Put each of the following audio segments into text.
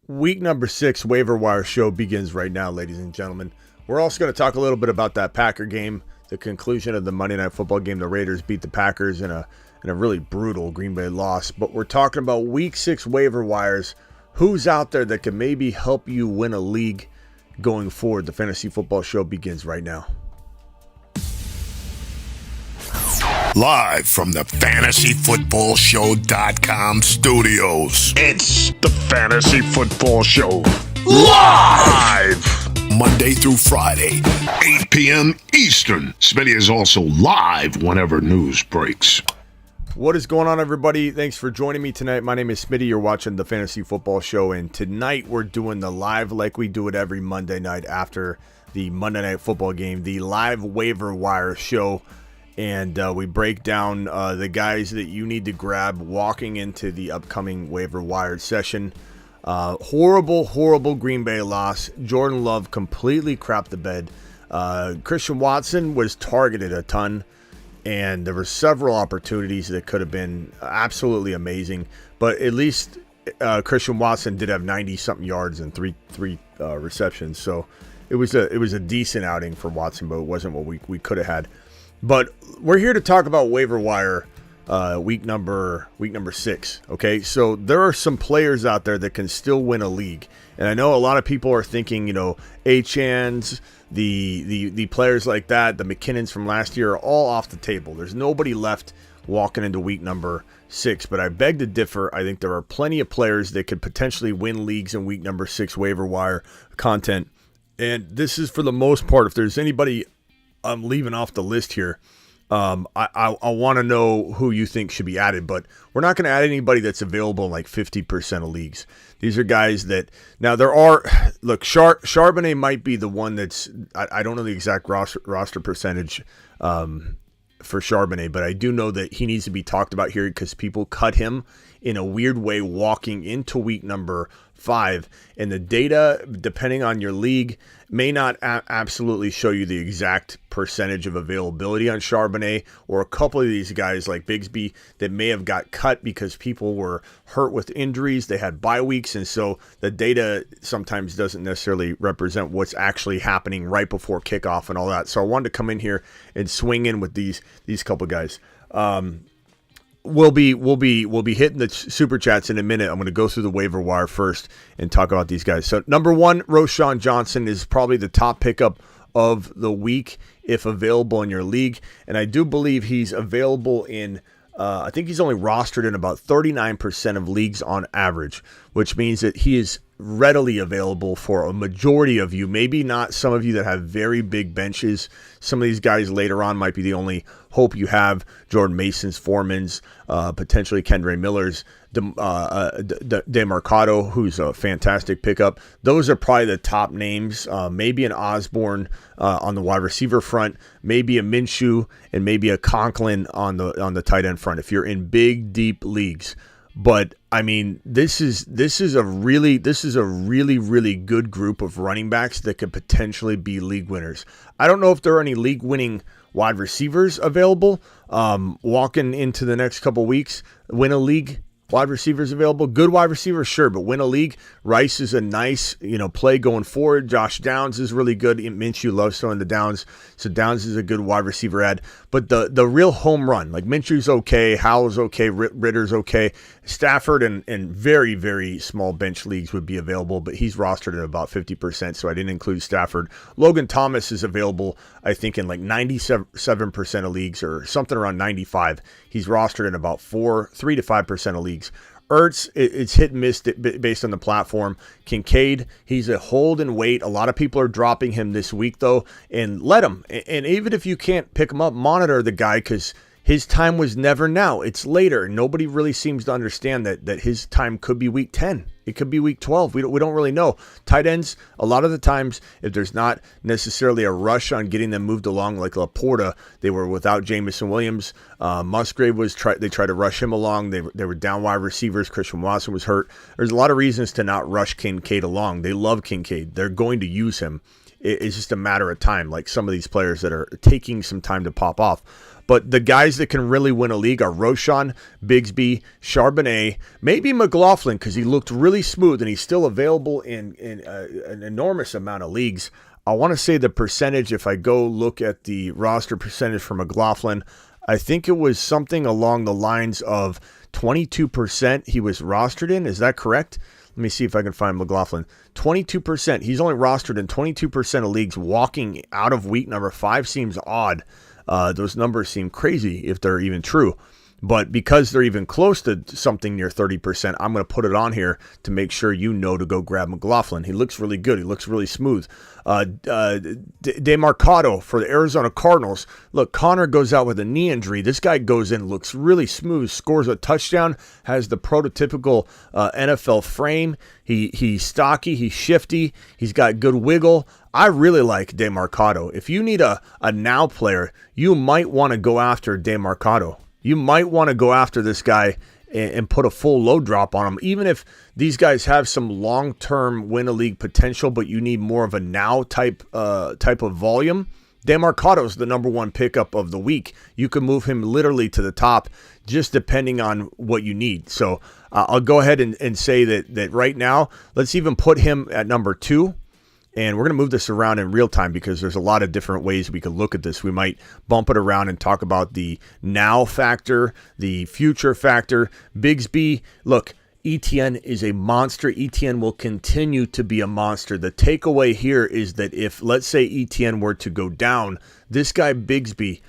Week number 6 waiver wire show begins right now, ladies and gentlemen. We're also going to talk a little bit about that Packer game, the conclusion of the Monday Night Football game. The Raiders beat the Packers in a really brutal Green Bay loss. But we're talking about Week 6 waiver wires. Who's out there that can maybe help you win a league going forward? The Fantasy Football Show begins right now. Live from the FantasyFootballShow.com studios. It's the Fantasy Football Show. Live! Monday through Friday, 8 p.m. Eastern. Smitty is also live whenever news breaks. What is going on, everybody? Thanks for joining me tonight. My name is Smitty. You're watching the Fantasy Football Show, and tonight we're doing the live like we do it every Monday night after the Monday Night Football game, the live waiver wire show. And we break down the guys that you need to grab walking into the upcoming waiver wire session. Horrible Green Bay loss. Jordan Love completely crapped the bed. Christian Watson was targeted a ton, and there were several opportunities that could have been absolutely amazing. But at least Christian Watson did have 90-something yards and three receptions. So it was a decent outing for Watson, but it wasn't what we could have had. But we're here to talk about waiver wire week number 6. Okay, so there are some players out there that can still win a league, and I know a lot of people are thinking, Achans, the players like that, the McKinnons from last year are all off the table. There's nobody left walking into week number 6, but I beg to differ. I think there are plenty of players that could potentially win leagues in week number 6 waiver wire content, and this is for the most part. If there's anybody I'm leaving off the list here, I want to know who you think should be added, but we're not going to add anybody that's available in like 50% of leagues. These are guys that, now there are, look, Charbonnet might be the one that's, I don't know the exact roster percentage for Charbonnet, but I do know that he needs to be talked about here because people cut him in a weird way walking into week number 5, and the data, depending on your league, may not absolutely show you the exact percentage of availability on Charbonnet, or a couple of these guys like Bigsby that may have got cut because people were hurt with injuries, they had bye weeks, and so the data sometimes doesn't necessarily represent what's actually happening right before kickoff and all that. So I wanted to come in here and swing in with these couple guys. We'll be hitting the super chats in a minute. I'm going to go through the waiver wire first and talk about these guys. So number 1, Roschon Johnson is probably the top pickup of the week if available in your league, and I do believe he's available in. I think he's only rostered in about 39% of leagues on average, which means that he is readily available for a majority of you. Maybe not some of you that have very big benches. Some of these guys later on might be the only hope you have. Jordan Mason's, Foreman's, potentially Kendre Miller's, DeMarcado, who's a fantastic pickup. Those are probably the top names. Maybe an Osborne on the wide receiver front, maybe a Minshew, and maybe a Conklin on the tight end front if you're in big, deep leagues. But I mean, this is a really good group of running backs that could potentially be league winners. I don't know if there are any league winning wide receivers available walking into the next couple weeks. Win a league, wide receivers available, good wide receivers, sure, but win a league. Rice is a nice, play going forward. Josh Downs is really good. Minshew loves throwing the Downs, so Downs is a good wide receiver add. But the real home run, like Minshew's okay, Howell's okay, Ritter's okay. Stafford and very, very small bench leagues would be available, but he's rostered at about 50%, so I didn't include Stafford. Logan Thomas is available, I think, in like 97% of leagues or something around 95. He's rostered in about 3 to 5% of leagues. Ertz, it's hit and miss based on the platform. Kincaid, he's a hold and wait. A lot of people are dropping him this week, though, and let him. And even if you can't pick him up, monitor the guy because his time was never now. It's later. Nobody really seems to understand that his time could be week 10. It could be week 12. We don't really know. Tight ends, a lot of the times, if there's not necessarily a rush on getting them moved along, like Laporta, they were without Jamison Williams. Musgrave they tried to rush him along. They were down wide receivers. Christian Watson was hurt. There's a lot of reasons to not rush Kincaid along. They love Kincaid. They're going to use him. It's just a matter of time, like some of these players that are taking some time to pop off. But the guys that can really win a league are Roschon, Bigsby, Charbonnet, maybe McLaughlin, because he looked really smooth and he's still available in an enormous amount of leagues. I want to say the percentage, if I go look at the roster percentage for McLaughlin, I think it was something along the lines of 22% he was rostered in. Is that correct? Let me see if I can find McLaughlin. 22%. He's only rostered in 22% of leagues. Walking out of week number 5 seems odd. Those numbers seem crazy if they're even true. But because they're even close to something near 30%, I'm going to put it on here to make sure you know to go grab McLaughlin. He looks really good. He looks really smooth. DeMarcado for the Arizona Cardinals. Look, Connor goes out with a knee injury. This guy goes in, looks really smooth, scores a touchdown, has the prototypical NFL frame. He's stocky, he's shifty, he's got good wiggle. I really like DeMarcado. If you need a now player, you might want to go after DeMarcado. You might want to go after this guy and put a full load drop on him, even if these guys have some long-term win-a-league potential, but you need more of a now type of volume. DeMarcado is the number one pickup of the week. You can move him literally to the top just depending on what you need. So I'll go ahead and say that right now, let's even put him at number 2. And we're going to move this around in real time because there's a lot of different ways we could look at this. We might bump it around and talk about the now factor, the future factor. Bigsby, look, ETN is a monster. ETN will continue to be a monster. The takeaway here is that if, let's say, ETN were to go down, this guy Bigsby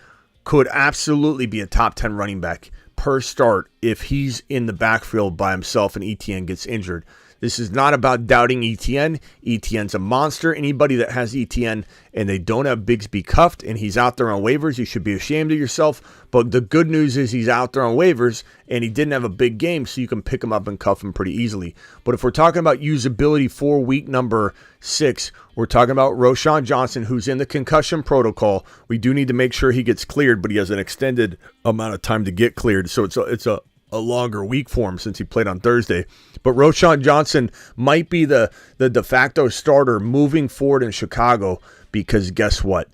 could absolutely be a top 10 running back per start if he's in the backfield by himself and ETN gets injured. This is not about doubting ETN. ETN's a monster. Anybody that has ETN and they don't have Bigsby cuffed and he's out there on waivers, you should be ashamed of yourself. But the good news is he's out there on waivers and he didn't have a big game, so you can pick him up and cuff him pretty easily. But if we're talking about usability for week number 6, we're talking about Roschon Johnson, who's in the concussion protocol. We do need to make sure he gets cleared, but he has an extended amount of time to get cleared. So it's a longer week for him since he played on Thursday. But Roschon Johnson might be the de facto starter moving forward in Chicago because guess what?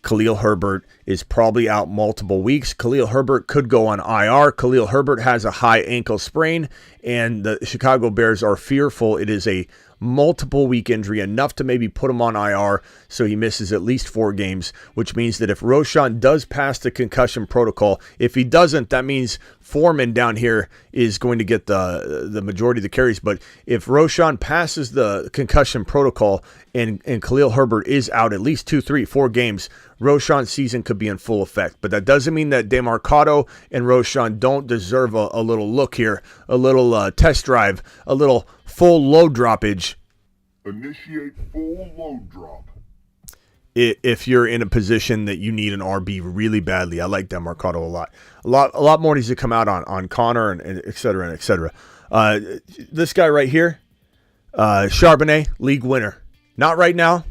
Khalil Herbert is probably out multiple weeks. Khalil Herbert could go on IR. Khalil Herbert has a high ankle sprain, and the Chicago Bears are fearful it is a multiple week injury, enough to maybe put him on IR so he misses at least 4 games, which means that if Roschon does pass the concussion protocol, if he doesn't, that means Foreman down here is going to get the majority of the carries. But if Roschon passes the concussion protocol and Khalil Herbert is out at least 2, 3, 4 games, Roschon's season could be in full effect. But that doesn't mean that DeMarcado and Roschon don't deserve a little look here, a little test drive, a little full load droppage. Initiate full load drop. If you're in a position that you need an RB really badly. I like DeMarcado a lot more needs to come out on Connor and et cetera and et cetera. This guy right here, Charbonnet, league winner. Not right now.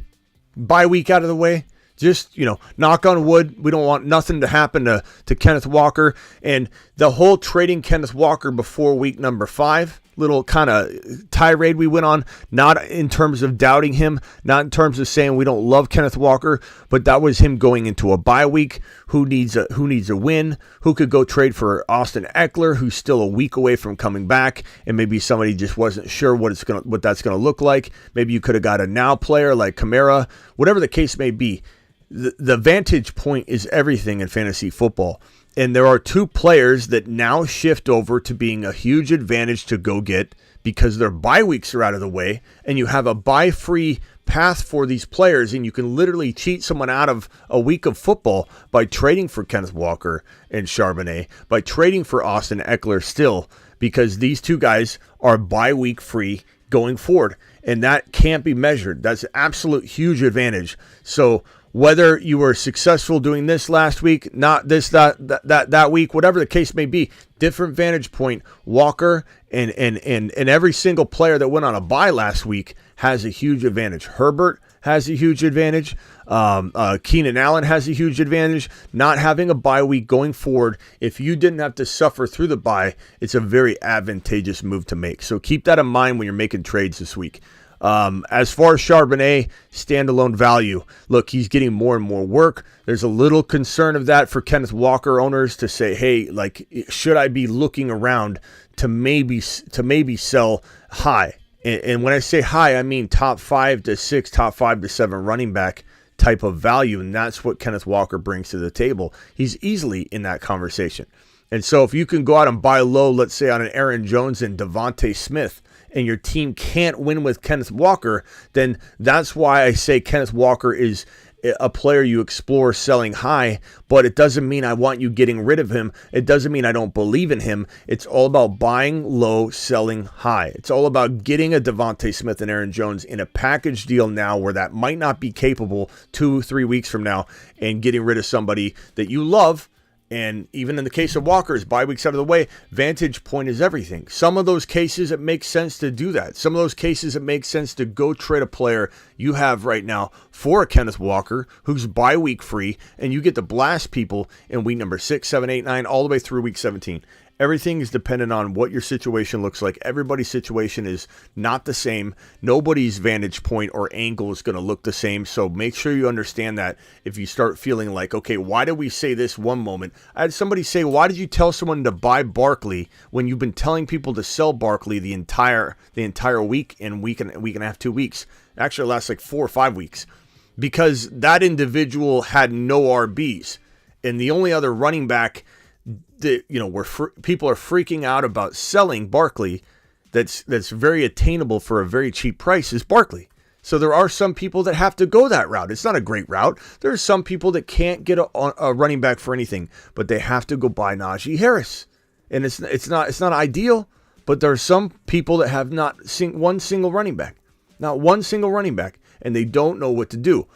Bye week out of the way. Just, knock on wood. We don't want nothing to happen to Kenneth Walker. And the whole trading Kenneth Walker before week number 5, little kind of tirade we went on, not in terms of doubting him, not in terms of saying we don't love Kenneth Walker, but that was him going into a bye week. Who needs a win? Who could go trade for Austin Eckler, who's still a week away from coming back, and maybe somebody just wasn't sure what that's gonna look like. Maybe you could have got a now player like Kamara, whatever the case may be. The vantage point is everything in fantasy football. And there are 2 players that now shift over to being a huge advantage to go get because their bye weeks are out of the way and you have a bye-free path for these players, and you can literally cheat someone out of a week of football by trading for Kenneth Walker and Charbonnet, by trading for Austin Eckler still, because these 2 guys are bye-week free going forward. And that can't be measured. That's an absolute huge advantage. So whether you were successful doing this last week, not this, that week, whatever the case may be, different vantage point. Walker and every single player that went on a bye last week has a huge advantage. Herbert has a huge advantage. Keenan Allen has a huge advantage. Not having a bye week going forward, if you didn't have to suffer through the bye, it's a very advantageous move to make. So keep that in mind when you're making trades this week. As far as Charbonnet, standalone value, look, he's getting more and more work. There's a little concern of that for Kenneth Walker owners to say, hey, like, should I be looking around to maybe sell high? And when I say high, I mean top 5 to 6, top 5 to 7 running back type of value, and that's what Kenneth Walker brings to the table. He's easily in that conversation. And so if you can go out and buy low, let's say on an Aaron Jones and Devontae Smith, and your team can't win with Kenneth Walker, then that's why I say Kenneth Walker is a player you explore selling high, but it doesn't mean I want you getting rid of him. It doesn't mean I don't believe in him. It's all about buying low, selling high. It's all about getting a Devontae Smith and Aaron Jones in a package deal now where that might not be capable 2-3 weeks from now, and getting rid of somebody that you love. And even in the case of Walker's, bye weeks out of the way, vantage point is everything. Some of those cases, it makes sense to do that. Some of those cases, it makes sense to go trade a player you have right now for a Kenneth Walker who's bye week free, and you get to blast people in week number 6, 7, 8, 9, all the way through week 17. Everything is dependent on what your situation looks like. Everybody's situation is not the same. Nobody's vantage point or angle is going to look the same. So make sure you understand that if you start feeling like, okay, why did we say this one moment? I had somebody say, why did you tell someone to buy Barkley when you've been telling people to sell Barkley the entire week and week and a half, 2 weeks? Actually, it lasts like 4 or 5 weeks, because that individual had no RBs, and the only other running back that, you know, people are freaking out about selling Barkley that's very attainable for a very cheap price is Barkley. So there are some people that have to go that route. It's not a great route. There are some people that can't get a running back for anything, but they have to go buy Najee Harris. And it's not ideal, but there are some people that have not one single running back. Not one single running back, and they don't know what to do.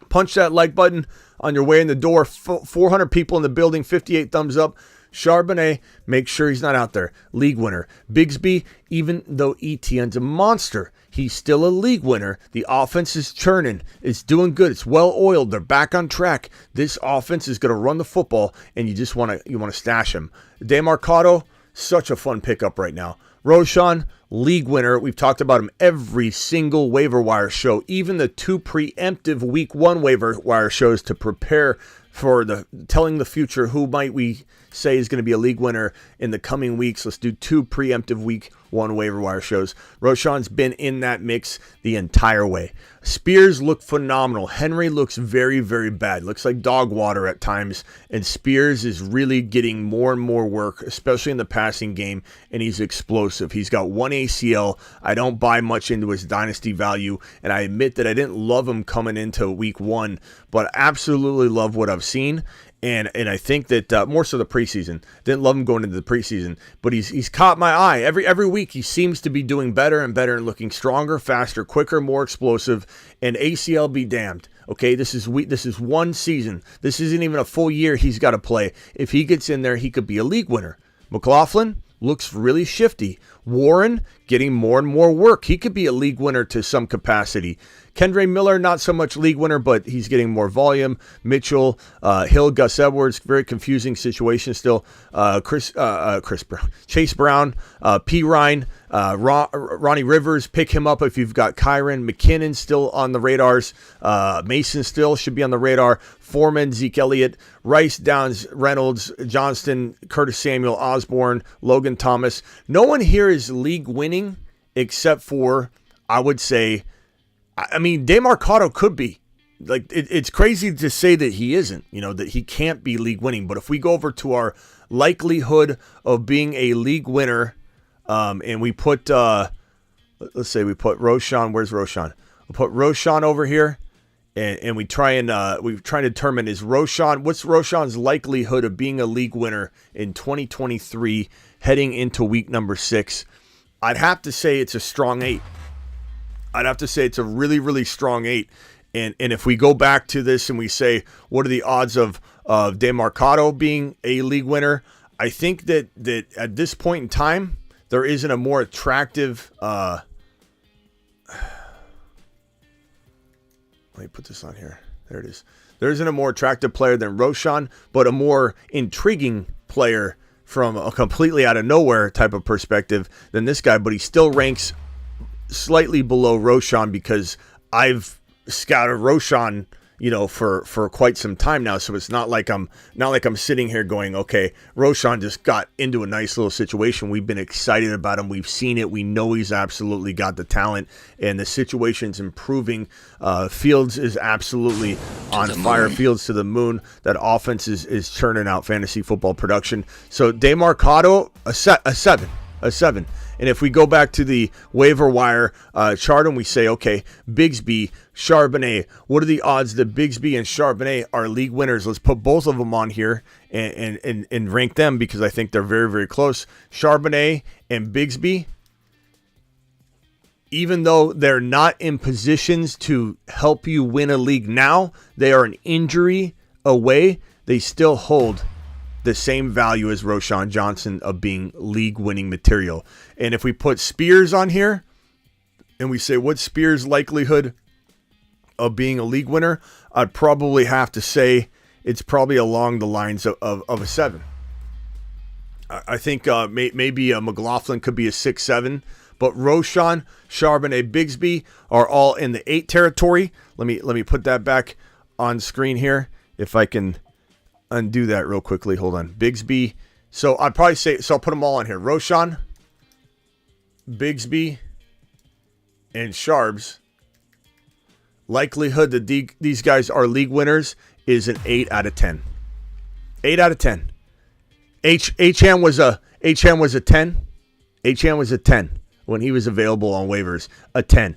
Punch that like button on your way in the door. 400 people in the building, 58 thumbs up. Charbonnet, make sure he's not out there. League winner. Bigsby, even though Etienne's a monster, he's still a league winner. The offense is churning. It's doing good. It's well oiled. They're back on track. This offense is going to run the football, and you want to stash him. DeMarcado, such a fun pickup right now. Roshan, league winner. We've talked about him every single waiver wire show, even the 2 preemptive week 1 waiver wire shows to prepare for telling the future who might we say is going to be a league winner in the coming weeks. Let's do 2 preemptive week 1 waiver wire shows. Roshan's been in that mix the entire way. Spears look phenomenal. Henry looks very, very bad. Looks like dog water at times. And Spears is really getting more and more work, especially in the passing game, and he's explosive. He's got 1 ACL. I don't buy much into his dynasty value, and I admit that I didn't love him coming into week 1, but absolutely love what I've seen. And I think that more so the preseason. Didn't love him going into the preseason, but he's caught my eye. Every week he seems to be doing better and better and looking stronger, faster, quicker, more explosive. And ACL be damned. Okay, this is one season. This isn't even a full year he's got to play. If he gets in there, he could be a league winner. McLaughlin looks really shifty. Warren getting more and more work. He could be a league winner to some capacity. Kendre Miller, not so much league winner, but he's getting more volume. Mitchell, Hill, Gus Edwards, very confusing situation still. Chris Brown, Chase Brown, P. Ryan, Ronnie Rivers, pick him up if you've got Kyron. McKinnon still on the radars. Mason still should be on the radar. Foreman, Zeke Elliott, Rice, Downs, Reynolds, Johnston, Curtis Samuel, Osborne, Logan Thomas. No one here is league winning except for, I would say, I mean, DeMarcado could be. Like, it's crazy to say that he isn't, that he can't be league winning. But if we go over to our likelihood of being a league winner, and we put, let's say we put Roshan, where's Roshan? We'll put Roshan over here, and we try to determine what's Roshan's likelihood of being a league winner in 2023 heading into week number 6. I'd have to say it's a strong 8. I'd have to say it's a really, really strong 8. And if we go back to this and we say, what are the odds of DeMarcado being a league winner? I think that at this point in time, there isn't a more attractive... let me put this on here. There it is. There isn't a more attractive player than Roshan, but a more intriguing player from a completely out of nowhere type of perspective than this guy. But he still ranks slightly below Roschon because I've scouted Roschon, for quite some time now. So it's not like I'm sitting here going, okay, Roschon just got into a nice little situation. We've been excited about him. We've seen it. We know he's absolutely got the talent, and the situation's improving. Fields is absolutely on fire. Fields to the moon. That offense is churning out fantasy football production. So DeMarcado, a 7. And if we go back to the waiver wire chart and we say, okay, Bigsby, Charbonnet, what are the odds that Bigsby and Charbonnet are league winners? Let's put both of them on here and rank them because I think they're very, very close. Charbonnet and Bigsby, even though they're not in positions to help you win a league now, they are an injury away. They still hold the same value as Roschon Johnson of being league-winning material. And if we put Spears on here, and we say, what's Spears' likelihood of being a league winner? I'd probably have to say it's probably along the lines of a 7. I think maybe a McLaughlin could be a 6-7, but Roschon, Charbonnet, Bigsby are all in the 8 territory. Let me put that back on screen here, if I can undo that real quickly. Hold on. Bigsby. So I'd probably say, so I'll put them all on here. Roschon, Bigsby, and Sharbs. Likelihood that these guys are league winners is an 8 out of 10. 8 out of 10. H-Han was a 10. H-Han was a 10 when he was available on waivers. A 10.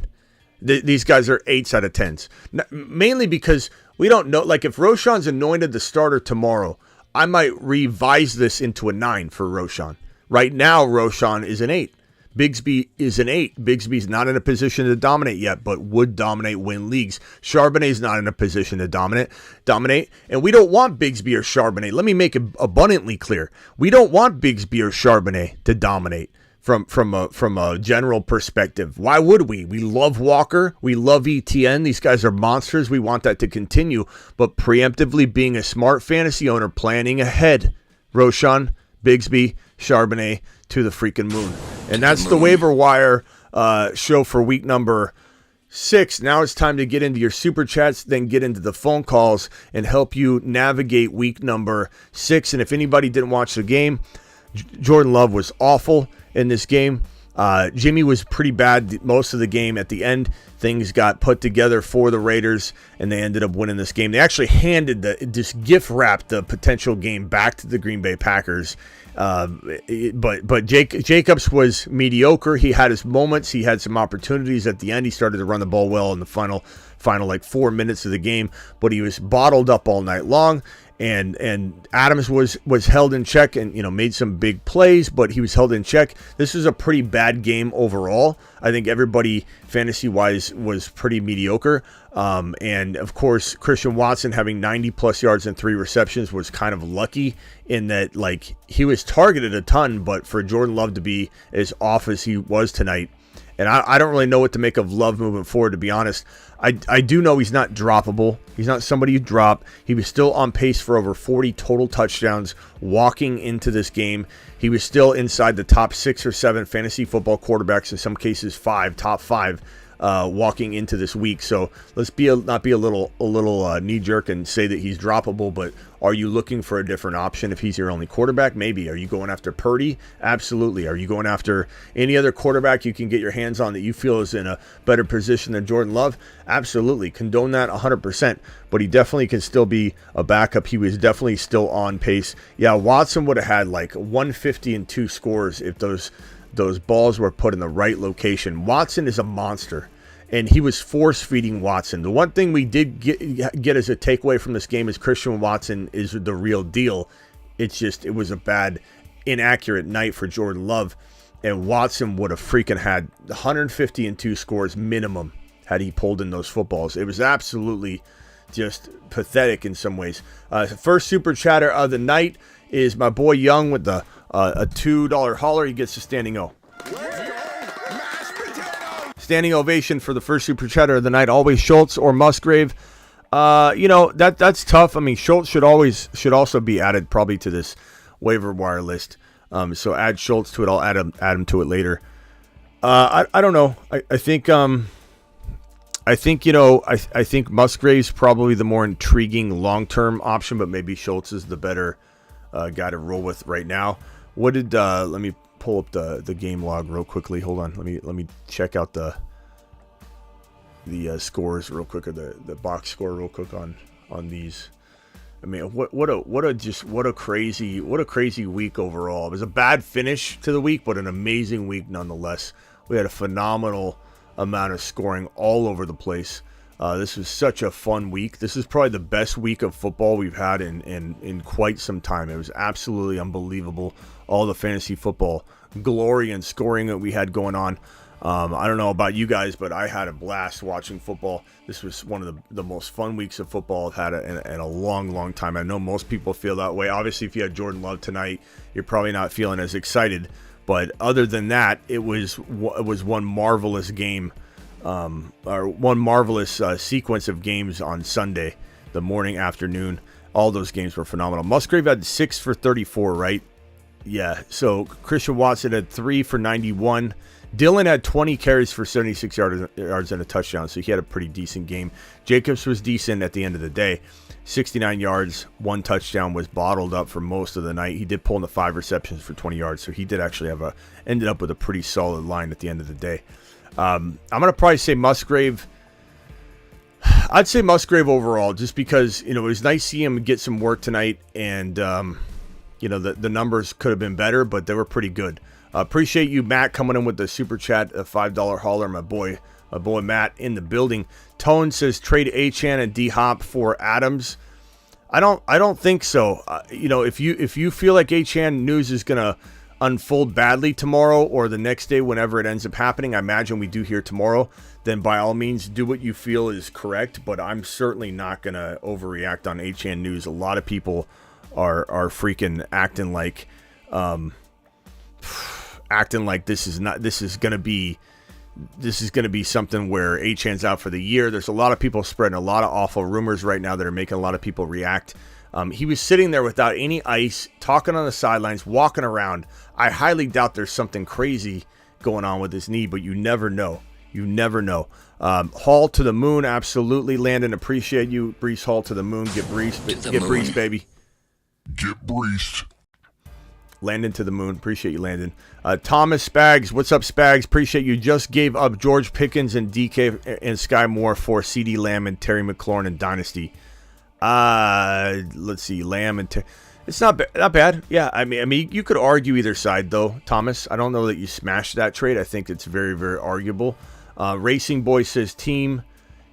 These guys are 8s out of 10s. Mainly because we don't know. Like if Roschon's anointed the starter tomorrow, I might revise this into a 9 for Roschon. Right now, Roschon is an 8. Bigsby is an 8. Bigsby's not in a position to dominate yet, but would dominate, win leagues. Charbonnet's not in a position to dominate, and we don't want Bigsby or Charbonnet. Let me make it abundantly clear. We don't want Bigsby or Charbonnet to dominate from a general perspective. Why would we? We love Walker. We love ETN. These guys are monsters. We want that to continue, but preemptively being a smart fantasy owner, planning ahead. Roschon, Bigsby, Charbonnet to the freaking moon. And that's the waiver wire show for week number 6. Now it's time to get into your super chats, then get into the phone calls and help you navigate week number 6. And if anybody didn't watch the game, Jordan Love was awful in this game. Jimmy was pretty bad most of the game. At the end, things got put together for the Raiders, and they ended up winning this game. They actually handed this gift wrap the potential game back to the Green Bay Packers. But Jacobs was mediocre. He had his moments. He had some opportunities at the end. He started to run the ball well in the final like 4 minutes of the game, but he was bottled up all night long. And Adams was held in check and made some big plays, but he was held in check. This was a pretty bad game overall. I think everybody fantasy wise was pretty mediocre. And of course, Christian Watson having 90 plus yards and 3 receptions was kind of lucky in that, like, he was targeted a ton, but for Jordan Love to be as off as he was tonight, and I don't really know what to make of Love moving forward, to be honest. I do know he's not droppable. He's not somebody you drop. He was still on pace for over 40 total touchdowns walking into this game. He was still inside the top 6 or 7 fantasy football quarterbacks, in some cases top 5, walking into this week. So let's not be a little knee-jerk and say that he's droppable, but are you looking for a different option if he's your only quarterback? Maybe. Are you going after Purdy? Absolutely. Are you going after any other quarterback you can get your hands on that you feel is in a better position than Jordan Love? Absolutely. Condone that 100%, but he definitely can still be a backup. He was definitely still on pace. Yeah, Watson would have had like 150 and 2 scores if those balls were put in the right location. Watson is a monster, and he was force-feeding Watson. The one thing we did get as a takeaway from this game is Christian Watson is the real deal. It's just, it was a bad, inaccurate night for Jordan Love, and Watson would have freaking had 150 and 2 scores minimum had he pulled in those footballs. It was absolutely just pathetic in some ways. First super chatter of the night is my boy Young with a $2 hauler. He gets a standing O. Standing ovation for the first super chatter of the night. Always Schultz or Musgrave. That's tough. I mean, Schultz should also be added probably to this waiver wire list. So add Schultz to it. I'll add him to it later. I don't know. I think I think Musgrave's probably the more intriguing long-term option, but maybe Schultz is the better guy to roll with right now. What did let me pull up the game log real quickly. Hold on. Let me check out the scores real quick, or the box score real quick on these. I mean, what a crazy week overall. It was a bad finish to the week, but an amazing week nonetheless. We had a phenomenal amount of scoring all over the place. This was such a fun week. This is probably the best week of football we've had in quite some time. It was absolutely unbelievable. All the fantasy football glory and scoring that we had going on. I don't know about you guys, but I had a blast watching football. This was one of the most fun weeks of football I've had in a long time. I know most people feel that way. Obviously, if you had Jordan Love tonight, you're probably not feeling as excited. But other than that, it was one marvelous game, or one marvelous sequence of games on Sunday, the morning, afternoon. All those games were phenomenal. Musgrave had 6 for 34, right? Yeah. So Christian Watson had 3 for 91. Dylan had 20 carries for 76 yards and a touchdown, so he had a pretty decent game. Jacobs was decent at the end of the day. 69 yards, 1 touchdown, was bottled up for most of the night. He did pull in the 5 receptions for 20 yards, so he did actually ended up with a pretty solid line at the end of the day. I'm going to probably say Musgrave. I'd say Musgrave overall, just because, it was nice to see him get some work tonight, and, the numbers could have been better, but they were pretty good. Appreciate you, Matt, coming in with the super chat, a $5 hauler. My boy Matt in the building. Tone says trade Achane and D-Hop for Adams. I don't think so. If you feel like Achane news is gonna unfold badly tomorrow or the next day, whenever it ends up happening, I imagine we do hear tomorrow, then by all means do what you feel is correct. But I'm certainly not gonna overreact on Achane news. A lot of people are freaking acting like this is going to be something where Achane's out for the year. There's a lot of people spreading a lot of awful rumors right now that are making a lot of people react. He was sitting there without any ice, talking on the sidelines, walking around. I highly doubt there's something crazy going on with his knee, but you never know. Hall to the moon, absolutely. Landon, appreciate you. Brees Hall to the moon. Get Brees, baby. Get Brees. Landon to the moon. Appreciate you, Landon. Thomas Spags. What's up, Spags? Appreciate you. Just gave up George Pickens and DK and Sky Moore for CD Lamb and Terry McLaurin in Dynasty. Let's see. Lamb and it's not bad. Yeah, I mean, you could argue either side, though, Thomas. I don't know that you smashed that trade. I think it's very, very arguable. Racing Boy says team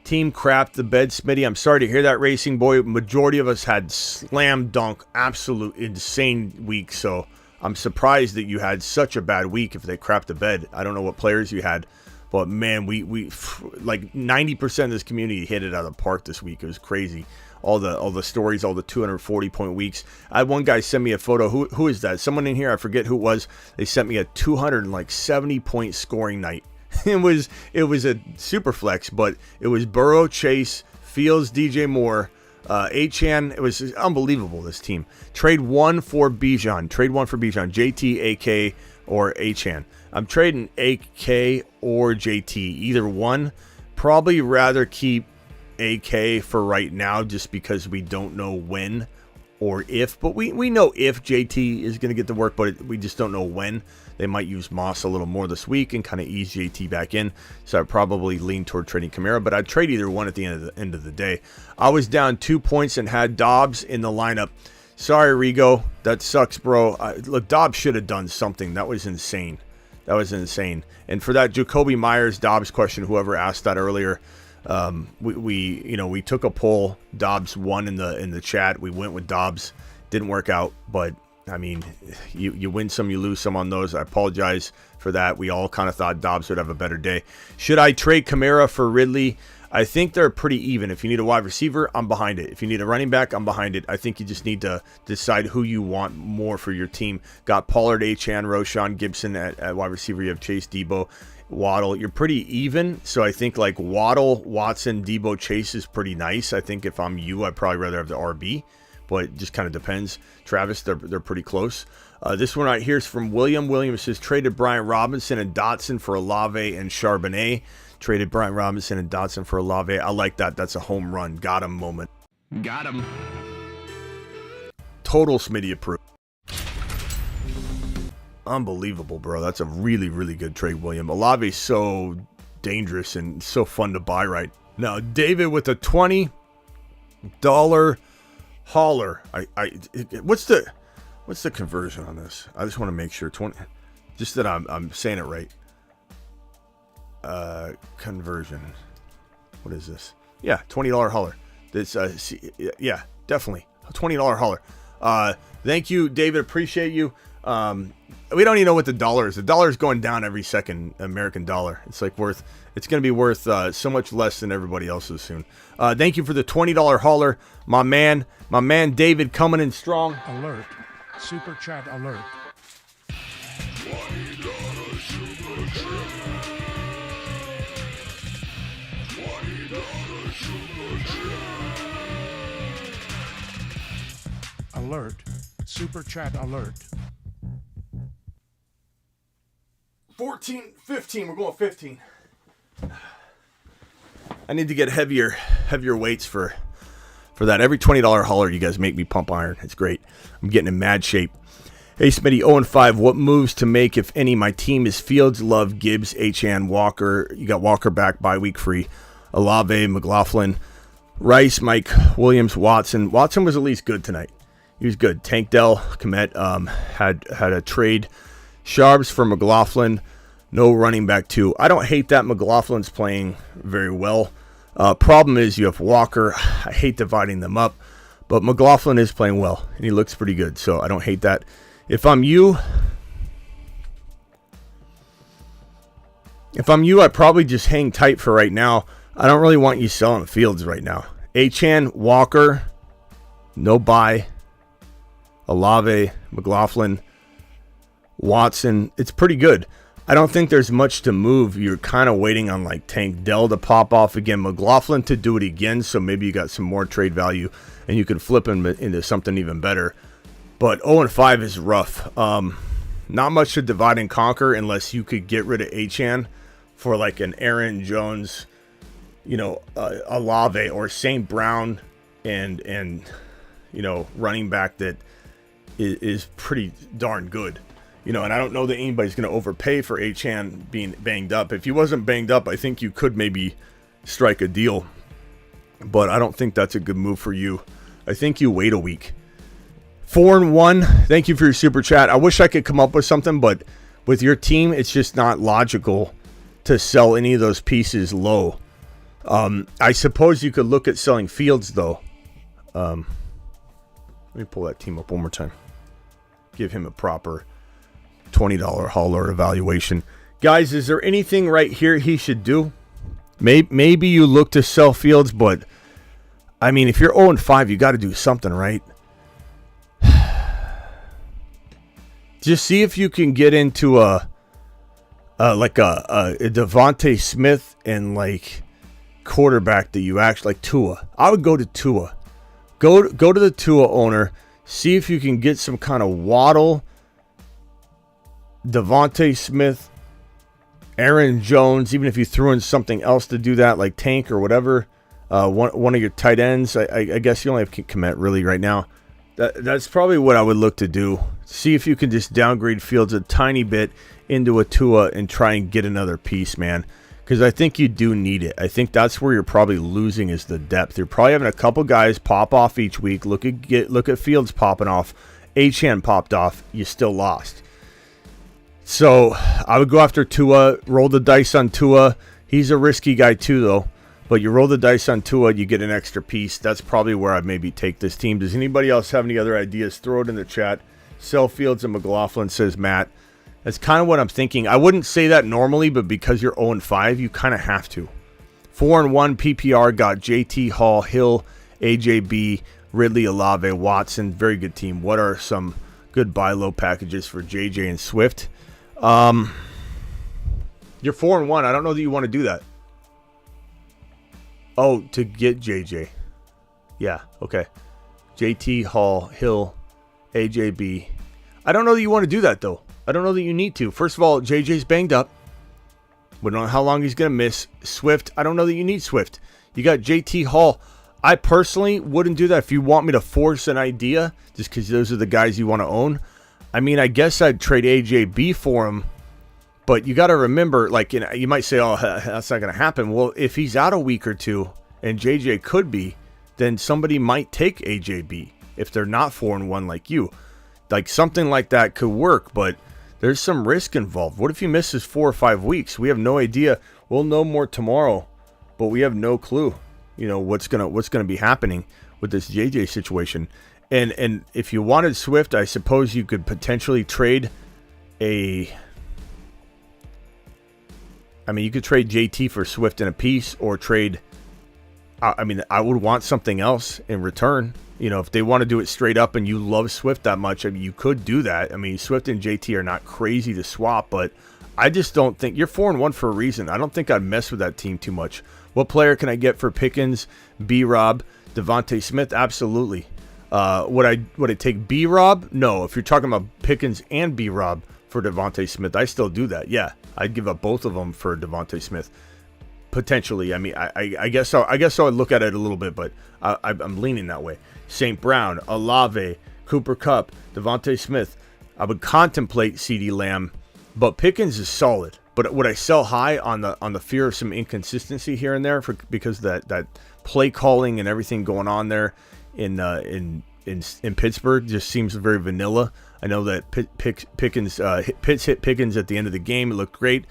crapped the bed, Smitty. I'm sorry to hear that, Racing Boy. Majority of us had slam dunk, absolute insane week, so I'm surprised that you had such a bad week if they crapped the bed. I don't know what players you had, but man, we like 90% of this community hit it out of the park this week. It was crazy. All the stories, all the 240-point weeks. I had one guy send me a photo. Who is that? Someone in here, I forget who it was. They sent me a 270-point scoring night. It was a super flex, but it was Burrow, Chase, Fields, DJ Moore, Achane. It was unbelievable, this team. Trade one for Bijan. JT, AK, or Achane. I'm trading AK or JT. Either one. Probably rather keep AK for right now, just because we don't know when or if. But we know if JT is going to get the work, but we just don't know when. They might use Moss a little more this week and kind of ease JT back in. So I'd probably lean toward trading Kamara, but I'd trade either one at the end of the day. I was down 2 points and had Dobbs in the lineup. Sorry, Rigo. That sucks, bro. Look, Dobbs should have done something. That was insane. And for that Jacoby Myers Dobbs question, whoever asked that earlier, we took a poll. Dobbs won in the chat. We went with Dobbs. Didn't work out, but I mean, you win some, you lose some on those. I apologize for that. We all kind of thought Dobbs would have a better day. Should I trade Kamara for Ridley? I think they're pretty even. If you need a wide receiver, I'm behind it. If you need a running back, I'm behind it. I think you just need to decide who you want more for your team. Got Pollard, Achane, Roshan, Gibson at wide receiver. You have Chase, Debo, Waddle. You're pretty even. So I think like Waddle, Watson, Debo, Chase is pretty nice. I think if I'm you, I'd probably rather have the RB. but it just kind of depends. Travis, they're pretty close. This one right here is from William. William says, traded Brian Robinson and Dotson for Olave and Charbonnet. Traded Brian Robinson and Dotson for Olave. I like that. That's a home run. Got him moment. Got him. Total Smitty approved. Unbelievable, bro. That's a really, really good trade, William. Olave's so dangerous and so fun to buy right now. David with a $20 hauler. What's the conversion on this? I just want to make sure. 20. Just that I'm saying it right. Conversion. What is this? Yeah, $20 hauler. This yeah, definitely a $20 hauler. Thank you, David. Appreciate you. We don't even know what the dollar is. The dollar is going down every second. American dollar. It's like it's going to be worth so much less than everybody else's soon. Thank you for the $20 hauler, my man David coming in strong. Alert, super chat alert. Alert, super chat alert. 14, 15. We're going 15. I need to get heavier weights for that. Every $20 hauler, you guys make me pump iron. It's great. I'm getting in mad shape. Hey, Smitty, 0-5. What moves to make, if any? My team is Fields, Love, Gibbs, Achane, Walker. You got Walker back by week free. Olave, McLaughlin, Rice, Mike Williams, Watson. Watson was at least good tonight. He was good. Tank Dell, Komet had a trade. Sharps for McLaughlin. No running back too. I don't hate that. McLaughlin's playing very well. Problem is you have Walker. I hate dividing them up, but McLaughlin is playing well and he looks pretty good. So I don't hate that. If I'm you, I'd probably just hang tight for right now. I don't really want you selling Fields right now. Achane, Walker, no buy. Olave, McLaughlin, Watson. It's pretty good. I don't think there's much to move. You're kind of waiting on like Tank Dell to pop off again. McLaughlin to do it again, so maybe you got some more trade value and you can flip him into something even better. But 0-5 is rough. Not much to divide and conquer unless you could get rid of Achane for like an Aaron Jones, Olave or St. Brown and running back that is pretty darn good. And I don't know that anybody's going to overpay for Achane being banged up. If he wasn't banged up, I think you could maybe strike a deal. But I don't think that's a good move for you. I think you wait a week. 4-1. Thank you for your super chat. I wish I could come up with something, but with your team, it's just not logical to sell any of those pieces low. I suppose you could look at selling Fields, though. Let me pull that team up one more time. Give him a proper $20 hauler evaluation. Guys, is there anything right here he should do? Maybe you look to sell Fields, but I mean, if you're 0-5, you got to do something, right? Just see if you can get into a Devontae Smith and like quarterback that you actually like. Tua. I would go to Tua. Go to the Tua owner. See if you can get some kind of Waddle, Devontae Smith, Aaron Jones, even if you threw in something else to do that, like Tank or whatever, one of your tight ends. I guess you only have Komet really right now. That's probably what I would look to do. See if you can just downgrade Fields a tiny bit into a Tua and try and get another piece, man. Because I think you do need it. I think that's where you're probably losing is the depth. You're probably having a couple guys pop off each week. Look at Fields popping off. Achane popped off. You still lost. So I would go after Tua, roll the dice on Tua. He's a risky guy too, though. But you roll the dice on Tua, you get an extra piece. That's probably where I'd maybe take this team. Does anybody else have any other ideas? Throw it in the chat. Sell Fields and McLaughlin, says Matt. That's kind of what I'm thinking. I wouldn't say that normally, but because you're 0-5, you kind of have to. 4-1 PPR got JT, Hall, Hill, AJB, Ridley, Olave, Watson. Very good team. What are some good buy low packages for JJ and Swift? You're 4-1. I don't know that you want to do that. Oh, to get JJ. Yeah, okay. JT, Hall, Hill, AJB. I don't know that you want to do that, though. I don't know that you need to. First of all, JJ's banged up. We don't know how long he's going to miss. Swift, I don't know that you need Swift. You got JT, Hall. I personally wouldn't do that if you want me to force an idea, just because those are the guys you want to own. I mean, I guess I'd trade AJB for him, but you got to remember, like, you might say, oh, that's not going to happen. Well, if he's out a week or two, and JJ could be, then somebody might take AJB if they're not 4-1 like you. Like, something like that could work, but there's some risk involved. What if he misses 4 or 5 weeks? We have no idea. We'll know more tomorrow, but we have no clue, what's gonna be happening with this JJ situation. And if you wanted Swift, I suppose you could potentially trade you could trade JT for Swift in a piece, or trade. I would want something else in return. If they want to do it straight up and you love Swift that much, you could do that. Swift and JT are not crazy to swap, but I just don't think you're 4-1 for a reason. I don't think I'd mess with that team too much. What player can I get for Pickens, B-Rob, Devontae Smith? Absolutely. Would I take B-Rob? No. If you're talking about Pickens and B-Rob for Devontae Smith, I still do that. Yeah, I'd give up both of them for Devontae Smith. Potentially. I guess so. I would look at it a little bit, but I'm leaning that way. St. Brown, Olave, Cooper Kupp, Devontae Smith. I would contemplate CeeDee Lamb, but Pickens is solid. But would I sell high on the fear of some inconsistency here and there because that play calling and everything going on there in Pittsburgh just seems very vanilla. I know that Pitts hit Pickens at the end of the game. It looked great.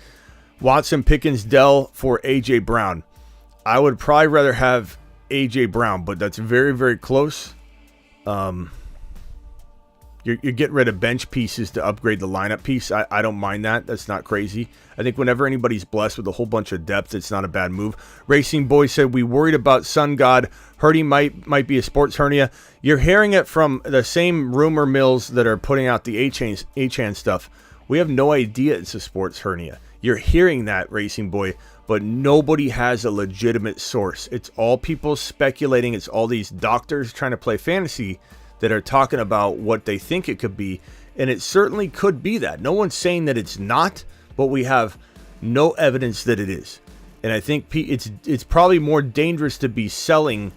Watson, Pickens, Dell for A.J. Brown. I would probably rather have A.J. Brown, but that's very, very close. You're getting rid of bench pieces to upgrade the lineup piece. I don't mind that. That's not crazy. I think whenever anybody's blessed with a whole bunch of depth, it's not a bad move. Racing Boy said, we worried about Sun God. Heard he might be a sports hernia. You're hearing it from the same rumor mills that are putting out the Achane stuff. We have no idea it's a sports hernia. You're hearing that, Racing Boy, but nobody has a legitimate source. It's all people speculating. It's all these doctors trying to play fantasy that are talking about what they think it could be, and it certainly could be that. No one's saying that it's not, but we have no evidence that it is. And I think it's probably more dangerous to be selling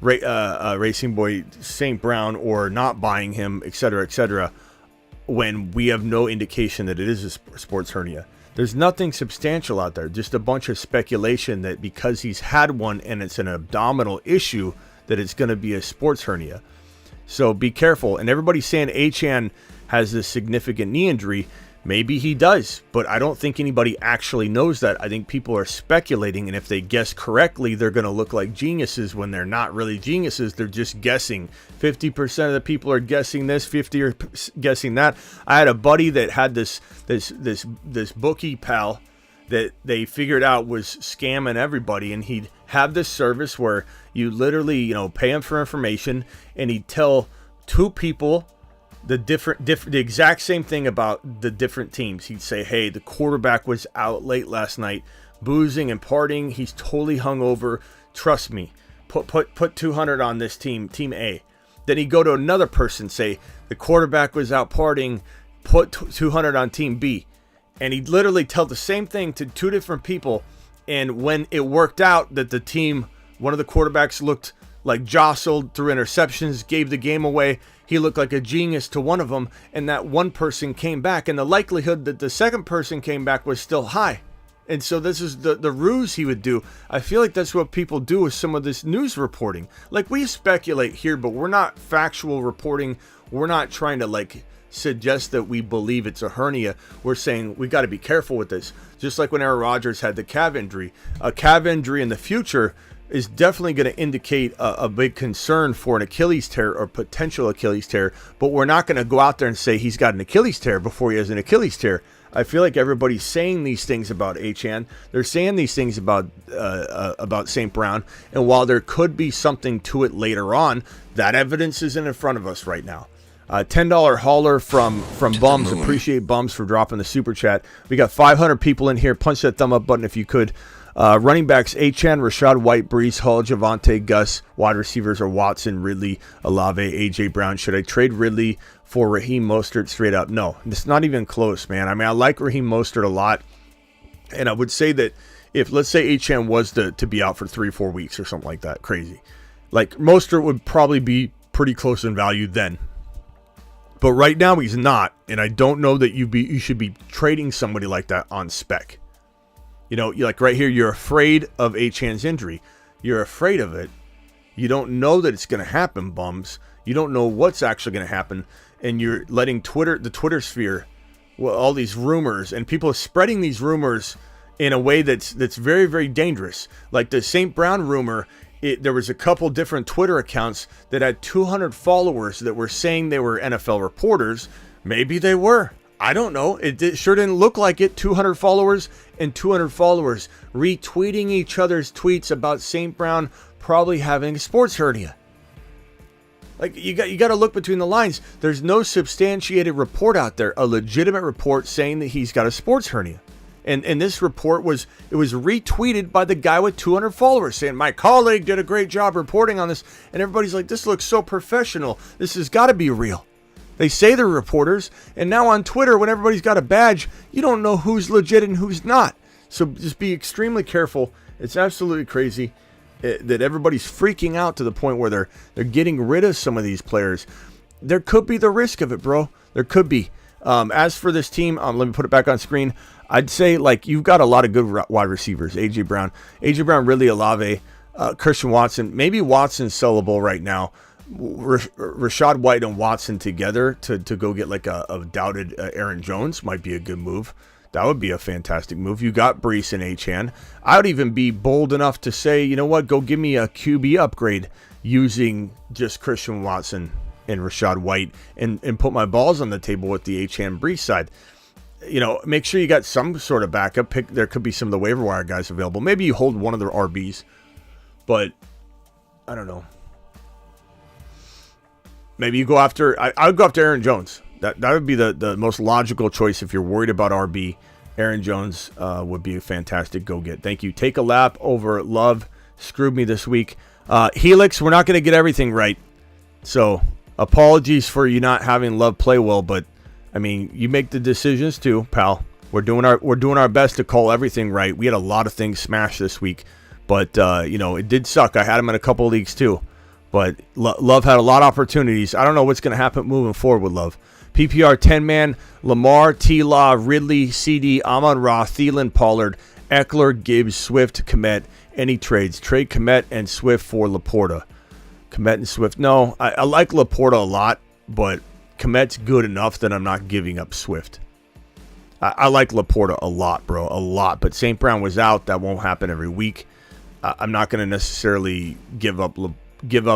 Racing Boy St. Brown or not buying him, etc., when we have no indication that it is a sports hernia. There's nothing substantial out there, just a bunch of speculation that because he's had one and it's an abdominal issue, that it's going to be a sports hernia. So be careful. And everybody's saying Achane has this significant knee injury. Maybe he does, but I don't think anybody actually knows that. I think people are speculating, and if they guess correctly, they're going to look like geniuses when they're not really geniuses. They're just guessing. 50% of the people are guessing this, 50 are guessing that. I had a buddy that had this bookie pal that they figured out was scamming everybody, and he'd have this service where you literally, pay him for information, and he'd tell two people the exact same thing about the different teams. He'd say, hey, the quarterback was out late last night, boozing and partying. He's totally hungover. Trust me. Put 200 on this team A. Then he'd go to another person, say, the quarterback was out partying, put 200 on team B. And he'd literally tell the same thing to two different people. And when it worked out that the team, one of the quarterbacks looked like jostled through interceptions, gave the game away, he looked like a genius to one of them, and that one person came back, and the likelihood that the second person came back was still high. And so this is the ruse he would do. I feel like that's what people do with some of this news reporting. Like, we speculate here, but we're not factual reporting. We're not trying to suggest that we believe it's a hernia. We're saying we got to be careful with this. Just like when Aaron Rodgers had the calf injury. A calf injury in the future is definitely going to indicate a big concern for an Achilles tear or potential Achilles tear, but we're not going to go out there and say he's got an Achilles tear before he has an Achilles tear. I feel like everybody's saying these things about Achane. They're saying these things about St. Brown, and while there could be something to it later on, that evidence isn't in front of us right now. $10 hauler from Bums. Appreciate Bums for dropping the super chat. We got 500 people in here. Punch that thumb up button if you could. Running backs, Achane, Rashad White, Breece Hall, Javonte, Gus. Wide receivers are Watson, Ridley, Olave, A.J. Brown. Should I trade Ridley for Raheem Mostert straight up? No, it's not even close, man. I mean, I like Raheem Mostert a lot. And I would say that if, let's say, Achane was to be out for 3-4 weeks or something like that, crazy. Like, Mostert would probably be pretty close in value then. But right now, he's not. And I don't know that you should be trading somebody like that on spec. You know, like right here, you're afraid of Achane's injury. You're afraid of it. You don't know that it's going to happen, bums. You don't know what's actually going to happen. And you're letting the Twitter sphere, well, all these rumors, and people are spreading these rumors in a way that's very, very dangerous. Like the St. Brown rumor, there was a couple different Twitter accounts that had 200 followers that were saying they were NFL reporters. Maybe they were. I don't know. It sure didn't look like it. 200 followers and 200 followers retweeting each other's tweets about St. Brown probably having a sports hernia. Like, you got to look between the lines. There's no substantiated report out there, a legitimate report saying that he's got a sports hernia. And this report was retweeted by the guy with 200 followers saying, my colleague did a great job reporting on this. And everybody's like, this looks so professional. This has got to be real. They say they're reporters, and now on Twitter, when everybody's got a badge, you don't know who's legit and who's not. So just be extremely careful. It's absolutely crazy that everybody's freaking out to the point where they're getting rid of some of these players. There could be the risk of it, bro. There could be. As for this team, let me put it back on screen. I'd say, like, you've got a lot of good wide receivers. A.J. Brown, Ridley, Olave, Christian Watson. Maybe Watson's sellable right now. Rashad White and Watson together to go get like a doubted Aaron Jones might be a good move. That would be a fantastic move. You got Breece and Achane. I would even be bold enough to say, you know what, go give me a QB upgrade using just Christian Watson and Rashad White and put my balls on the table with the Achane Breece side. You know, make sure you got some sort of backup pick. There could be some of the waiver wire guys available. Maybe you hold one of their RBs, but I don't know. Maybe you go after, I would go after Aaron Jones. That would be the most logical choice if you're worried about RB. Aaron Jones would be a fantastic go-get. Thank you. Take a lap over Love. Screwed me this week. Helix, we're not going to get everything right. So apologies for you not having Love play well, but I mean, you make the decisions too, pal. We're doing our best to call everything right. We had a lot of things smashed this week, but you know, it did suck. I had him in a couple of leagues too. But Love had a lot of opportunities. I don't know what's going to happen moving forward with Love. PPR 10-man, Lamar, T-Law, Ridley, CD, Amon-Ra, Thielen, Pollard, Eckler, Gibbs, Swift, Kmet. Any trades? Trade Kmet and Swift for Laporta. Kmet and Swift. No, I like Laporta a lot, but Kmet's good enough that I'm not giving up Swift. I like Laporta a lot, bro, a lot. But St. Brown was out. That won't happen every week. I'm not going to necessarily give up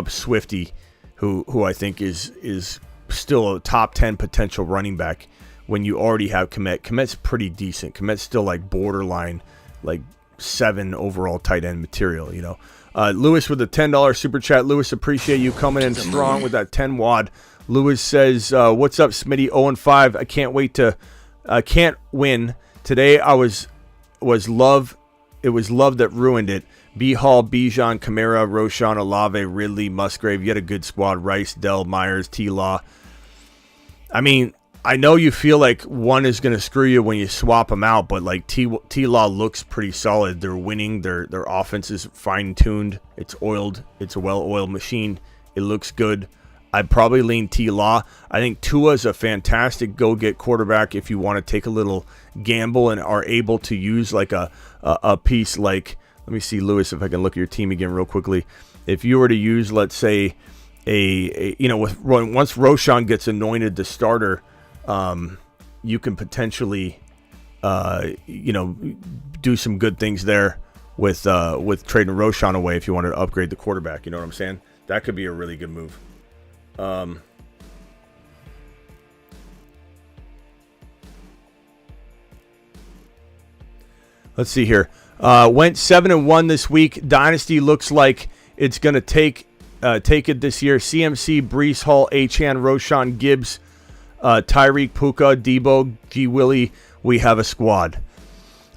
Swifty, who I think is still a top 10 potential running back when you already have Kmet. Kmet's pretty decent. Kmet's still like borderline, like 7 overall tight end material, you know. Lewis with a $10 super chat. Lewis, appreciate you coming in strong with that 10 wad. Lewis says, what's up, Smitty? 0-5. I can't wait to, can't win. Today I was Love. It was Love that ruined it. B. Hall, Bijan, Kamara, Roshan, Olave, Ridley, Musgrave. You had a good squad. Rice, Dell, Myers, T-Law. I mean, I know you feel like one is going to screw you when you swap them out, but like T-Law looks pretty solid. They're winning. Their offense is fine-tuned. It's oiled. It's a well-oiled machine. It looks good. I'd probably lean T-Law. I think Tua's a fantastic go-get quarterback if you want to take a little gamble and are able to use like a piece like, let me see, Lewis, if I can look at your team again real quickly. If you were to use, let's say, once Roshan gets anointed the starter, you can potentially, do some good things there with trading Roshan away if you wanted to upgrade the quarterback. You know what I'm saying? That could be a really good move. Let's see here. Went 7-1 this week. Dynasty looks like it's going to take it this year. CMC, Breece Hall, Achane, Roshan, Gibbs, Tyreek, Puka, Debo, G. Willie. We have a squad.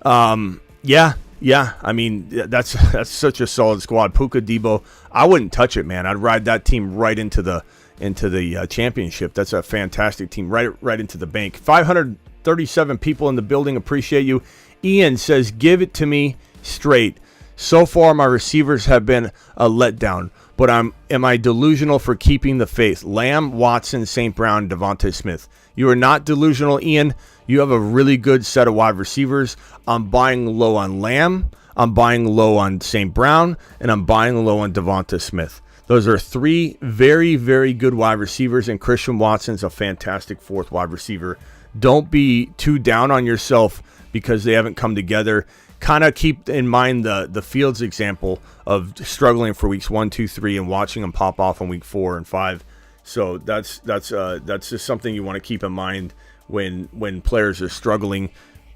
Yeah, Yeah, I mean, that's such a solid squad. Puka, Debo, I wouldn't touch it, man. I'd ride that team right into the championship. That's a fantastic team, right into the bank. 537 people in the building. Appreciate you. Ian says, give it to me straight. So far, my receivers have been a letdown, but am I delusional for keeping the faith? Lamb, Watson, St. Brown, Devontae Smith. You are not delusional, Ian. You have a really good set of wide receivers. I'm buying low on Lamb. I'm buying low on St. Brown, and I'm buying low on Devonta Smith. Those are three very, very good wide receivers, and Christian Watson's a fantastic fourth wide receiver. Don't be too down on yourself because they haven't come together. Kind of keep in mind the Fields example of struggling for weeks 1, 2, 3, and watching them pop off in week 4 and 5. So that's just something you want to keep in mind when players are struggling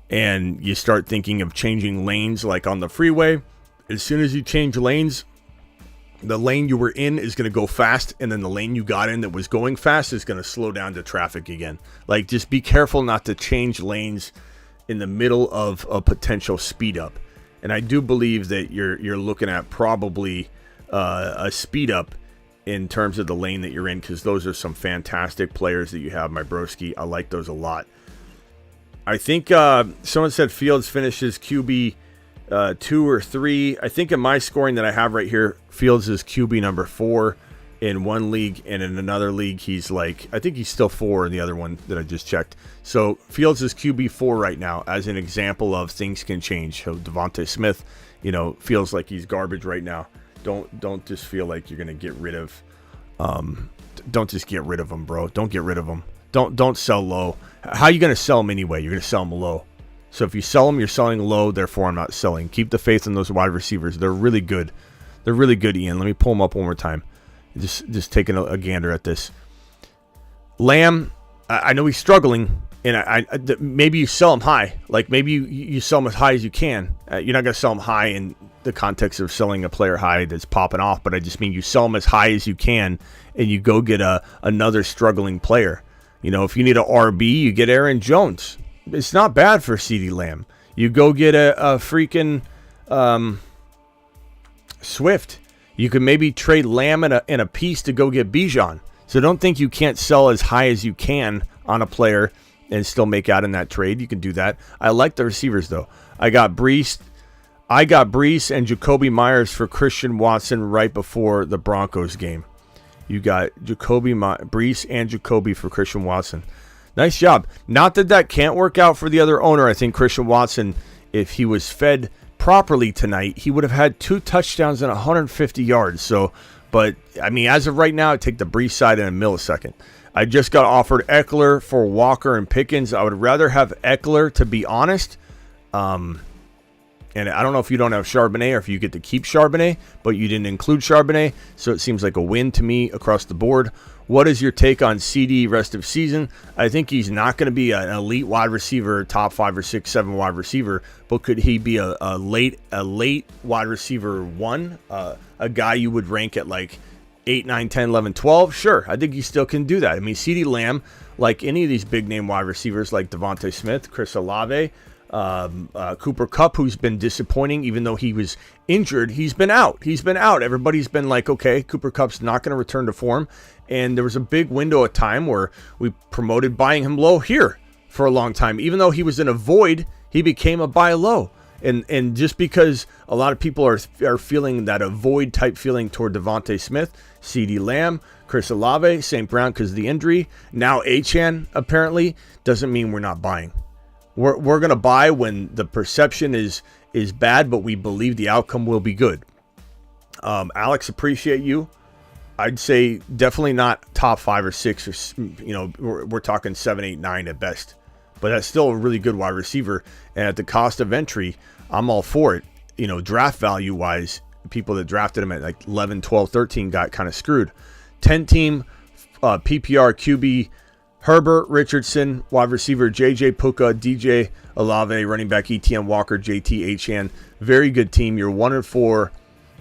and you start thinking of changing lanes, like on the freeway. As soon as you change lanes, the lane you were in is going to go fast, and then the lane you got in that was going fast is going to slow down to traffic again. Like, just be careful not to change lanes in the middle of a potential speed up. And I do believe that you're looking at probably a speed up in terms of the lane that you're in, because those are some fantastic players that you have, my broski. I like those a lot. I think someone said Fields finishes QB 2 or 3. I think in my scoring that I have right here, Fields is QB number 4 in one league, and in another league he's like, I think he's still 4 in the other one that I just checked. So Fields is QB 4 right now, as an example of things can change. So Devontae Smith, feels like he's garbage right now. Don't just feel like you're gonna get rid of. Don't just get rid of him, bro. Don't get rid of him. Don't sell low. How are you gonna sell him anyway? You're gonna sell him low. So if you sell them, you're selling low. Therefore, I'm not selling. Keep the faith in those wide receivers. They're really good. They're really good, Ian. Let me pull them up one more time. Just taking a gander at this. Lamb, I know he's struggling, and maybe you sell him high. Like, maybe you sell him as high as you can. You're not going to sell him high in the context of selling a player high that's popping off, but I just mean you sell him as high as you can, and you go get another struggling player. If you need a RB, you get Aaron Jones. It's not bad for CeeDee Lamb. You go get a freaking Swift. You can maybe trade Lamb in a piece to go get Bijan. So don't think you can't sell as high as you can on a player and still make out in that trade. You can do that. I like the receivers, though. I got Brees and Jacoby Myers for Christian Watson right before the Broncos game. You got Brees and Jacoby for Christian Watson. Nice job. Not that can't work out for the other owner. I think Christian Watson, if he was fed properly tonight, he would have had 2 touchdowns and 150 yards. So, but I mean, as of right now, I take the Brees side in a millisecond. I just got offered Eckler for Walker and Pickens. I would rather have Eckler, to be honest. And I don't know if you don't have Charbonnet or if you get to keep Charbonnet, but you didn't include Charbonnet, so it seems like a win to me across the board. What is your take on CD rest of season? I think he's not going to be an elite wide receiver, top 5 or 6, 7 wide receiver, but could he be a late wide receiver 1, a guy you would rank at like 8, 9, 10, 11, 12? Sure, I think he still can do that. I mean, CeeDee Lamb, like any of these big name wide receivers like Devontae Smith, Chris Olave, Cooper Kupp, who's been disappointing even though he was injured. He's been out. Everybody's been like, okay, Cooper Kupp's not going to return to form. And there was a big window of time where we promoted buying him low here for a long time. Even though he was in a void, he became a buy low. And just because a lot of people are feeling that a void type feeling toward Devontae Smith, CeeDee Lamb, Chris Olave, St. Brown because of the injury, now Achane apparently, doesn't mean we're not buying. We're going to buy when the perception is bad, but we believe the outcome will be good. Alex, appreciate you. I'd say definitely not top 5 or 6, or we're talking 7, 8, 9 at best. But that's still a really good wide receiver. And at the cost of entry, I'm all for it. Draft value wise, people that drafted him at like 11, 12, 13 got kind of screwed. 10-team PPR QB, Herbert, Richardson, wide receiver JJ Puka, DJ Olave, running back ETN Walker, JT Achane. Very good team. You're 1-4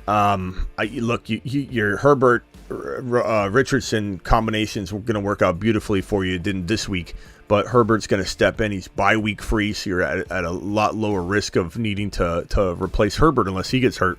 Your Herbert Richardson combinations were going to work out beautifully for you. It didn't this week, but Herbert's going to step in. He's bye week free, so you're at a lot lower risk of needing to replace Herbert unless he gets hurt.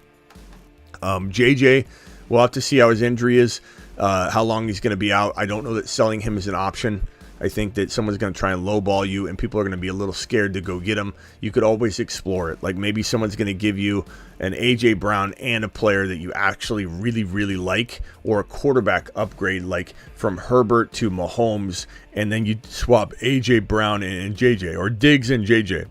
JJ, we'll have to see how his injury is, how long he's going to be out. I don't know that selling him is an option. I think that someone's going to try and lowball you, and people are going to be a little scared to go get him. You could always explore it. Like maybe someone's going to give you an A.J. Brown and a player that you actually really, really like, or a quarterback upgrade like from Herbert to Mahomes, and then you swap A.J. Brown and J.J. or Diggs and J.J.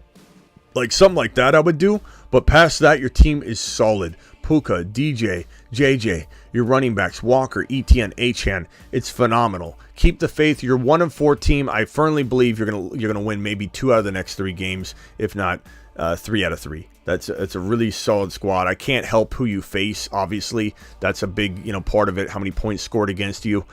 Like something like that I would do. But past that, your team is solid. Puka, DJ, JJ, your running backs, Walker, ETN, Achane. It's phenomenal. Keep the faith. You're 1-4 team. I firmly believe you're gonna win maybe 2 out of the next 3 games, if not 3 out of 3. It's a really solid squad. I can't help who you face. Obviously, that's a big part of it. How many points scored against you?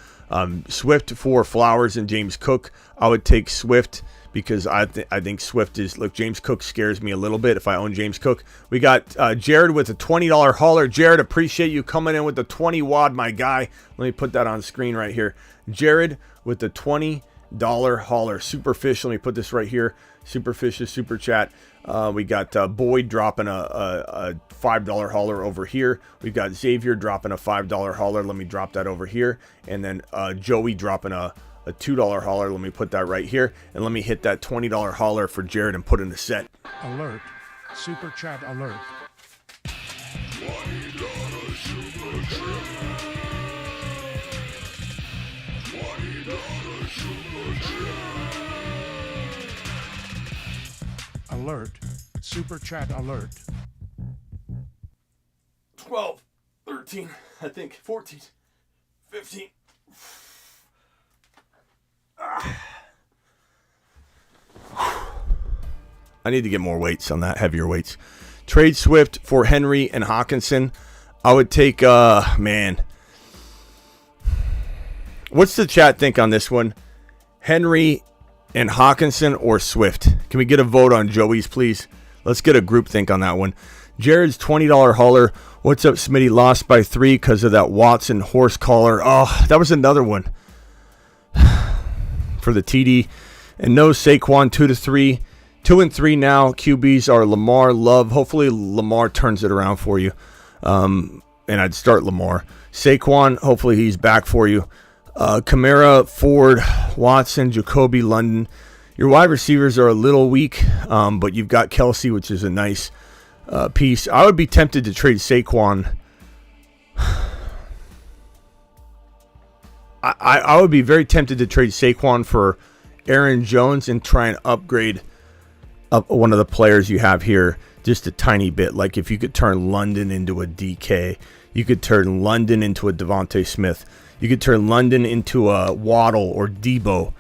Swift for Flowers and James Cook. I would take Swift, because I think Swift is, look, James Cook scares me a little bit if I own James Cook. We got Jared with a $20 hauler. Jared, appreciate you coming in with the 20 wad, my guy. Let me put that on screen right here. Jared with the $20 hauler. Superfish, let me put this right here. Superfish's super chat. We got Boyd dropping a $5 hauler over here. We've got Xavier dropping a $5 hauler. Let me drop that over here. And then Joey dropping a $2 hauler. Let me put that right here. And let me hit that $20 hauler for Jared and put in the set. Alert. Super chat alert. $20 super chat. $20 super chat. Alert. Super chat alert. 12, 13, I think 14, 15. I need to get more weights on that, heavier weights. Trade Swift for Henry and Hawkinson. I would take, man. What's the chat think on this one? Henry and Hawkinson or Swift? Can we get a vote on Joey's, please? Let's get a group think on that one. Jared's $20 hauler. What's up, Smitty? Lost by 3 because of that Watson horse collar. Oh, that was another one. For the TD. And no Saquon 2-3. 2 and 3 now. QBs are Lamar, Love. Hopefully Lamar turns it around for you. And I'd start Lamar. Saquon, hopefully he's back for you. Kamara, Ford, Watson, Jacoby, London. Your wide receivers are a little weak, but you've got Kelsey, which is a nice piece. I would be tempted to trade Saquon. I would be very tempted to trade Saquon for Aaron Jones and try and upgrade up one of the players you have here just a tiny bit. Like if you could turn London into a DK, you could turn London into a Devontae Smith, you could turn London into a Waddle or Debo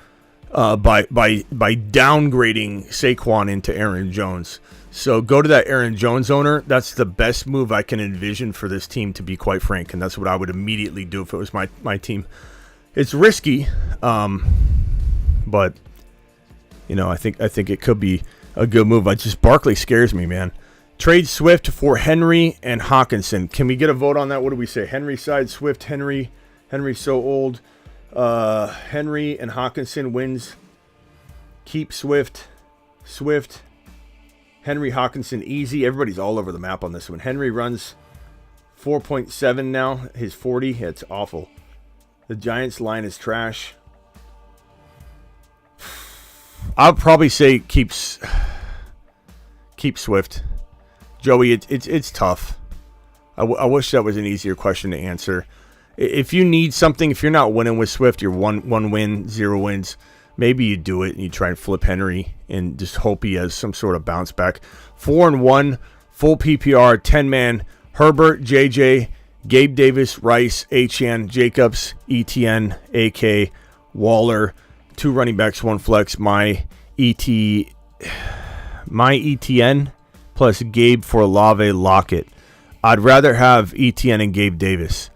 by downgrading Saquon into Aaron Jones. So go to that Aaron Jones owner. That's the best move I can envision for this team, to be quite frank, and that's what I would immediately do if it was my team. It's risky, but I think it could be a good move. Barkley scares me, man. Trade Swift for Henry and Hawkinson. Can we get a vote on that? What do we say? Henry side, Swift, Henry. Henry's so old. Henry and Hawkinson wins. Keep Swift. Henry, Hawkinson, easy. Everybody's all over the map on this one. Henry runs 4.7 now. His 40. It's awful. The Giants line is trash. I'll probably say keep Swift. Joey, it's tough. I wish that was an easier question to answer. If you need something, if you're not winning with Swift, you're one win, 0 wins. Maybe you do it and you try and flip Henry and just hope he has some sort of bounce back. 4-1, full PPR, 10-man. Herbert, JJ, Gabe Davis, Rice, Achane, Jacobs, ETN, AK, Waller, 2 running backs, 1 flex. My ETN plus Gabe for Olave, Lockett. I'd rather have ETN and Gabe Davis.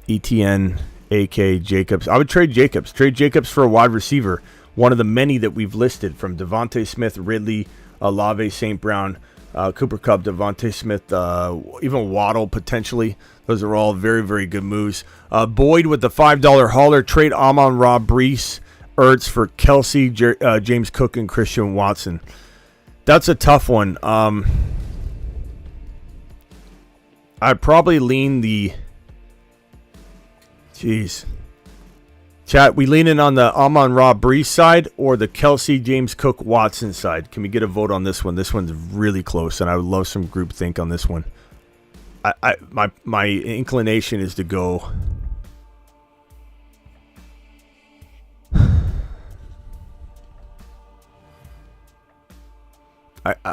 ETN, AK, Jacobs. I would trade Jacobs. Trade Jacobs for a wide receiver. One of the many that we've listed, from Devontae Smith, Ridley, Olave, St. Brown, Cooper Kupp, Devontae Smith, even Waddle potentially. Those are all very, very good moves. Boyd with the $5 hauler. Trade Amon-Ra, Brees, Ertz for Kelsey, James Cook, and Christian Watson. That's a tough one. I'd probably lean the... Jeez. Chat, we leaning on the Amon-Ra, Brees side or the Kelsey, James Cook, Watson side? Can we get a vote on this one? This one's really close, and I would love some group think on this one. My inclination is to go...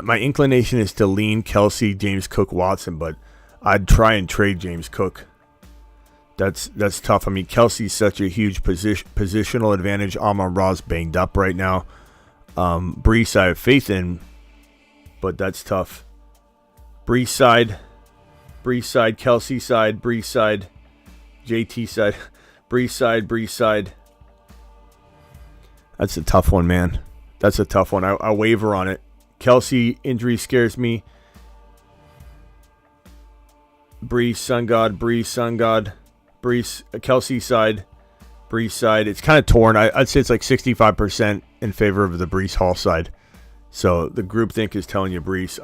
my inclination is to lean Kelsey, James Cook, Watson, but I'd try and trade James Cook. That's tough. I mean, Kelsey's such a huge positional advantage. Amon-Ra's banged up right now. Brees I have faith in, but that's tough. Brees side, Kelsey side, Brees side, JT side, Brees side. That's a tough one, man. That's a tough one. I waver on it. Kelsey injury scares me. Brees, Sun God. Brees, Kelsey side, Brees side. It's kind of torn. I'd say it's like 65% in favor of the Brees Hall side. So the groupthink is telling you Brees.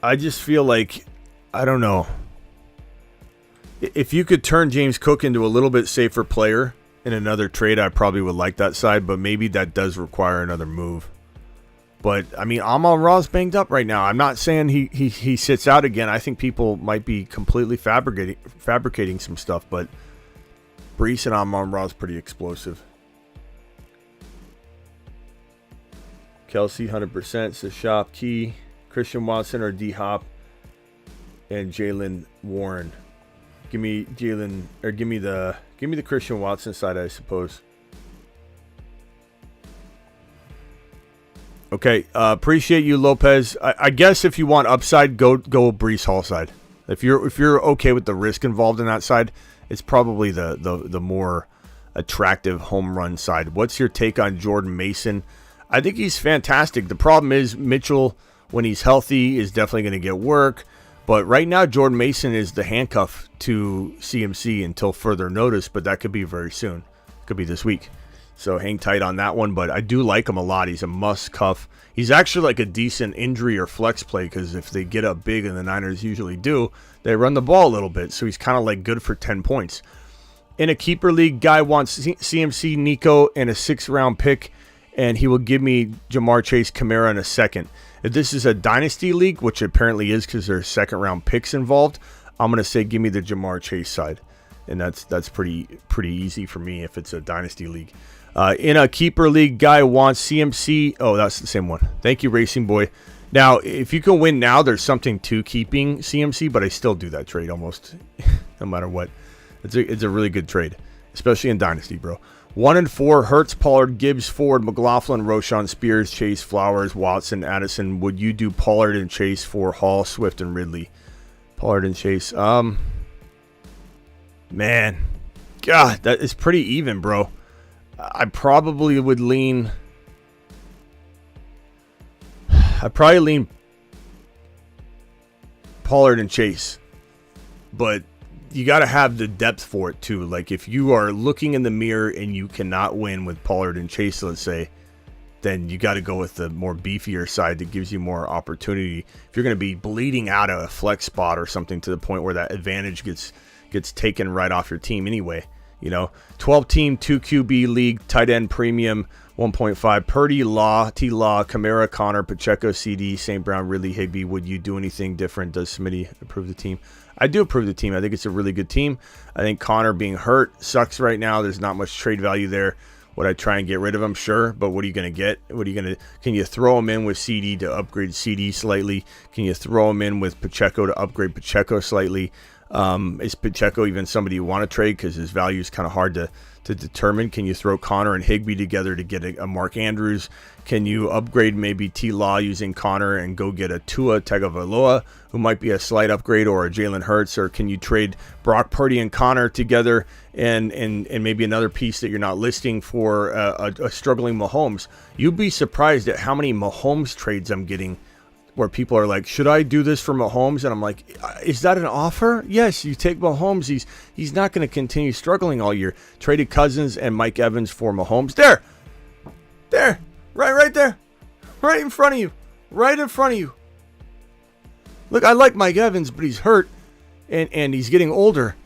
I just feel like, I don't know. If you could turn James Cook into a little bit safer player in another trade, I probably would like that side, but maybe that does require another move. But, I mean, Amon-Ra's banged up right now. I'm not saying he sits out again. I think people might be completely fabricating some stuff, but Brees and Amon-Ra's pretty explosive. Kelsey, 100%. Says Shop. Key, Christian Watson or D-Hop, and Jalen Warren. Give me the Christian Watson side, I suppose. Okay, appreciate you, Lopez. I guess if you want upside, go Brees Hall side. If you're okay with the risk involved in that side, it's probably the more attractive home run side. What's your take on Jordan Mason? I think he's fantastic. The problem is Mitchell, when he's healthy, is definitely going to get work. But right now, Jordan Mason is the handcuff to CMC until further notice, but that could be very soon. Could be this week. So hang tight on that one, but I do like him a lot. He's a must cuff. He's actually like a decent injury or flex play because if they get up big, and the Niners usually do, they run the ball a little bit. So he's kind of like good for 10 points. In a keeper league, guy wants CMC, Nico, and a 6th-round pick, and he will give me Jamar Chase, Kamara in a second. If this is a dynasty league, which it apparently is because there's 2nd-round picks involved, I'm going to say give me the Jamar Chase side. And that's pretty easy for me if it's a dynasty league. In a keeper league, guy wants CMC. Oh, that's the same one. Thank you, Racing Boy. Now, if you can win now, there's something to keeping CMC, but I still do that trade almost no matter what. It's a really good trade, especially in Dynasty, bro. 1 and 4, Hurts, Pollard, Gibbs, Ford, McLaughlin, Roschon, Spears, Chase, Flowers, Watson, Addison. Would you do Pollard and Chase for Hall, Swift, and Ridley? Pollard and Chase. Man. God, that is pretty even, bro. I probably would lean... Pollard and Chase. But you got to have the depth for it, too. Like, if you are looking in the mirror and you cannot win with Pollard and Chase, let's say, then you got to go with the more beefier side that gives you more opportunity. If you're going to be bleeding out of a flex spot or something to the point where that advantage gets taken right off your team anyway. 12-team, 2QB league, tight end premium, 1.5. Purdy, Law, T-Law, Kamara, Connor, Pacheco, CD, St. Brown, Ridley, Higbee. Would you do anything different? Does Smitty approve the team? I do approve the team. I think it's a really good team. I think Connor being hurt sucks right now. There's not much trade value there. Would I try and get rid of him? Sure, but what are you going to get? Can you throw him in with CD to upgrade CD slightly? Can you throw him in with Pacheco to upgrade Pacheco slightly? Is Pacheco even somebody you want to trade because his value is kind of hard to determine, can you throw Connor and Higbee together to get a Mark Andrews? Can you upgrade maybe T-Law using Connor and go get a Tua Tagovailoa, who might be a slight upgrade, or a Jalen Hurts? Or can you trade Brock Purdy and Connor together and maybe another piece that you're not listing for a struggling Mahomes? You'd be surprised at how many Mahomes trades I'm getting where people are like, should I do this for Mahomes? And I'm like, is that an offer? Yes, you take Mahomes. He's not going to continue struggling all year. Traded Cousins and Mike Evans for Mahomes. There. Right there. Right in front of you. Right in front of you. Look, I like Mike Evans, but he's hurt and he's getting older.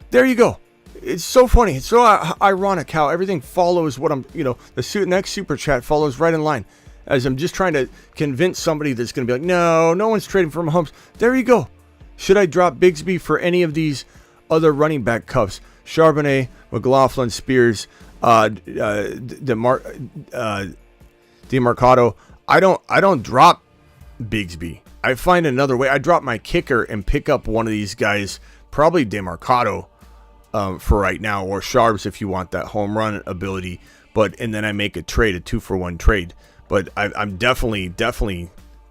There you go. It's so funny. It's so ironic how everything follows what the next super chat follows right in line. As I'm just trying to convince somebody that's going to be like, no one's trading for Mahomes. There you go. Should I drop Bigsby for any of these other running back cuffs? Charbonnet, McLaughlin, Spears, DeMarcado. I don't drop Bigsby. I find another way. I drop my kicker and pick up one of these guys, probably DeMarcado for right now, or Sharps if you want that home run ability. And then I make a trade, a 2-for-1 trade. But I'm definitely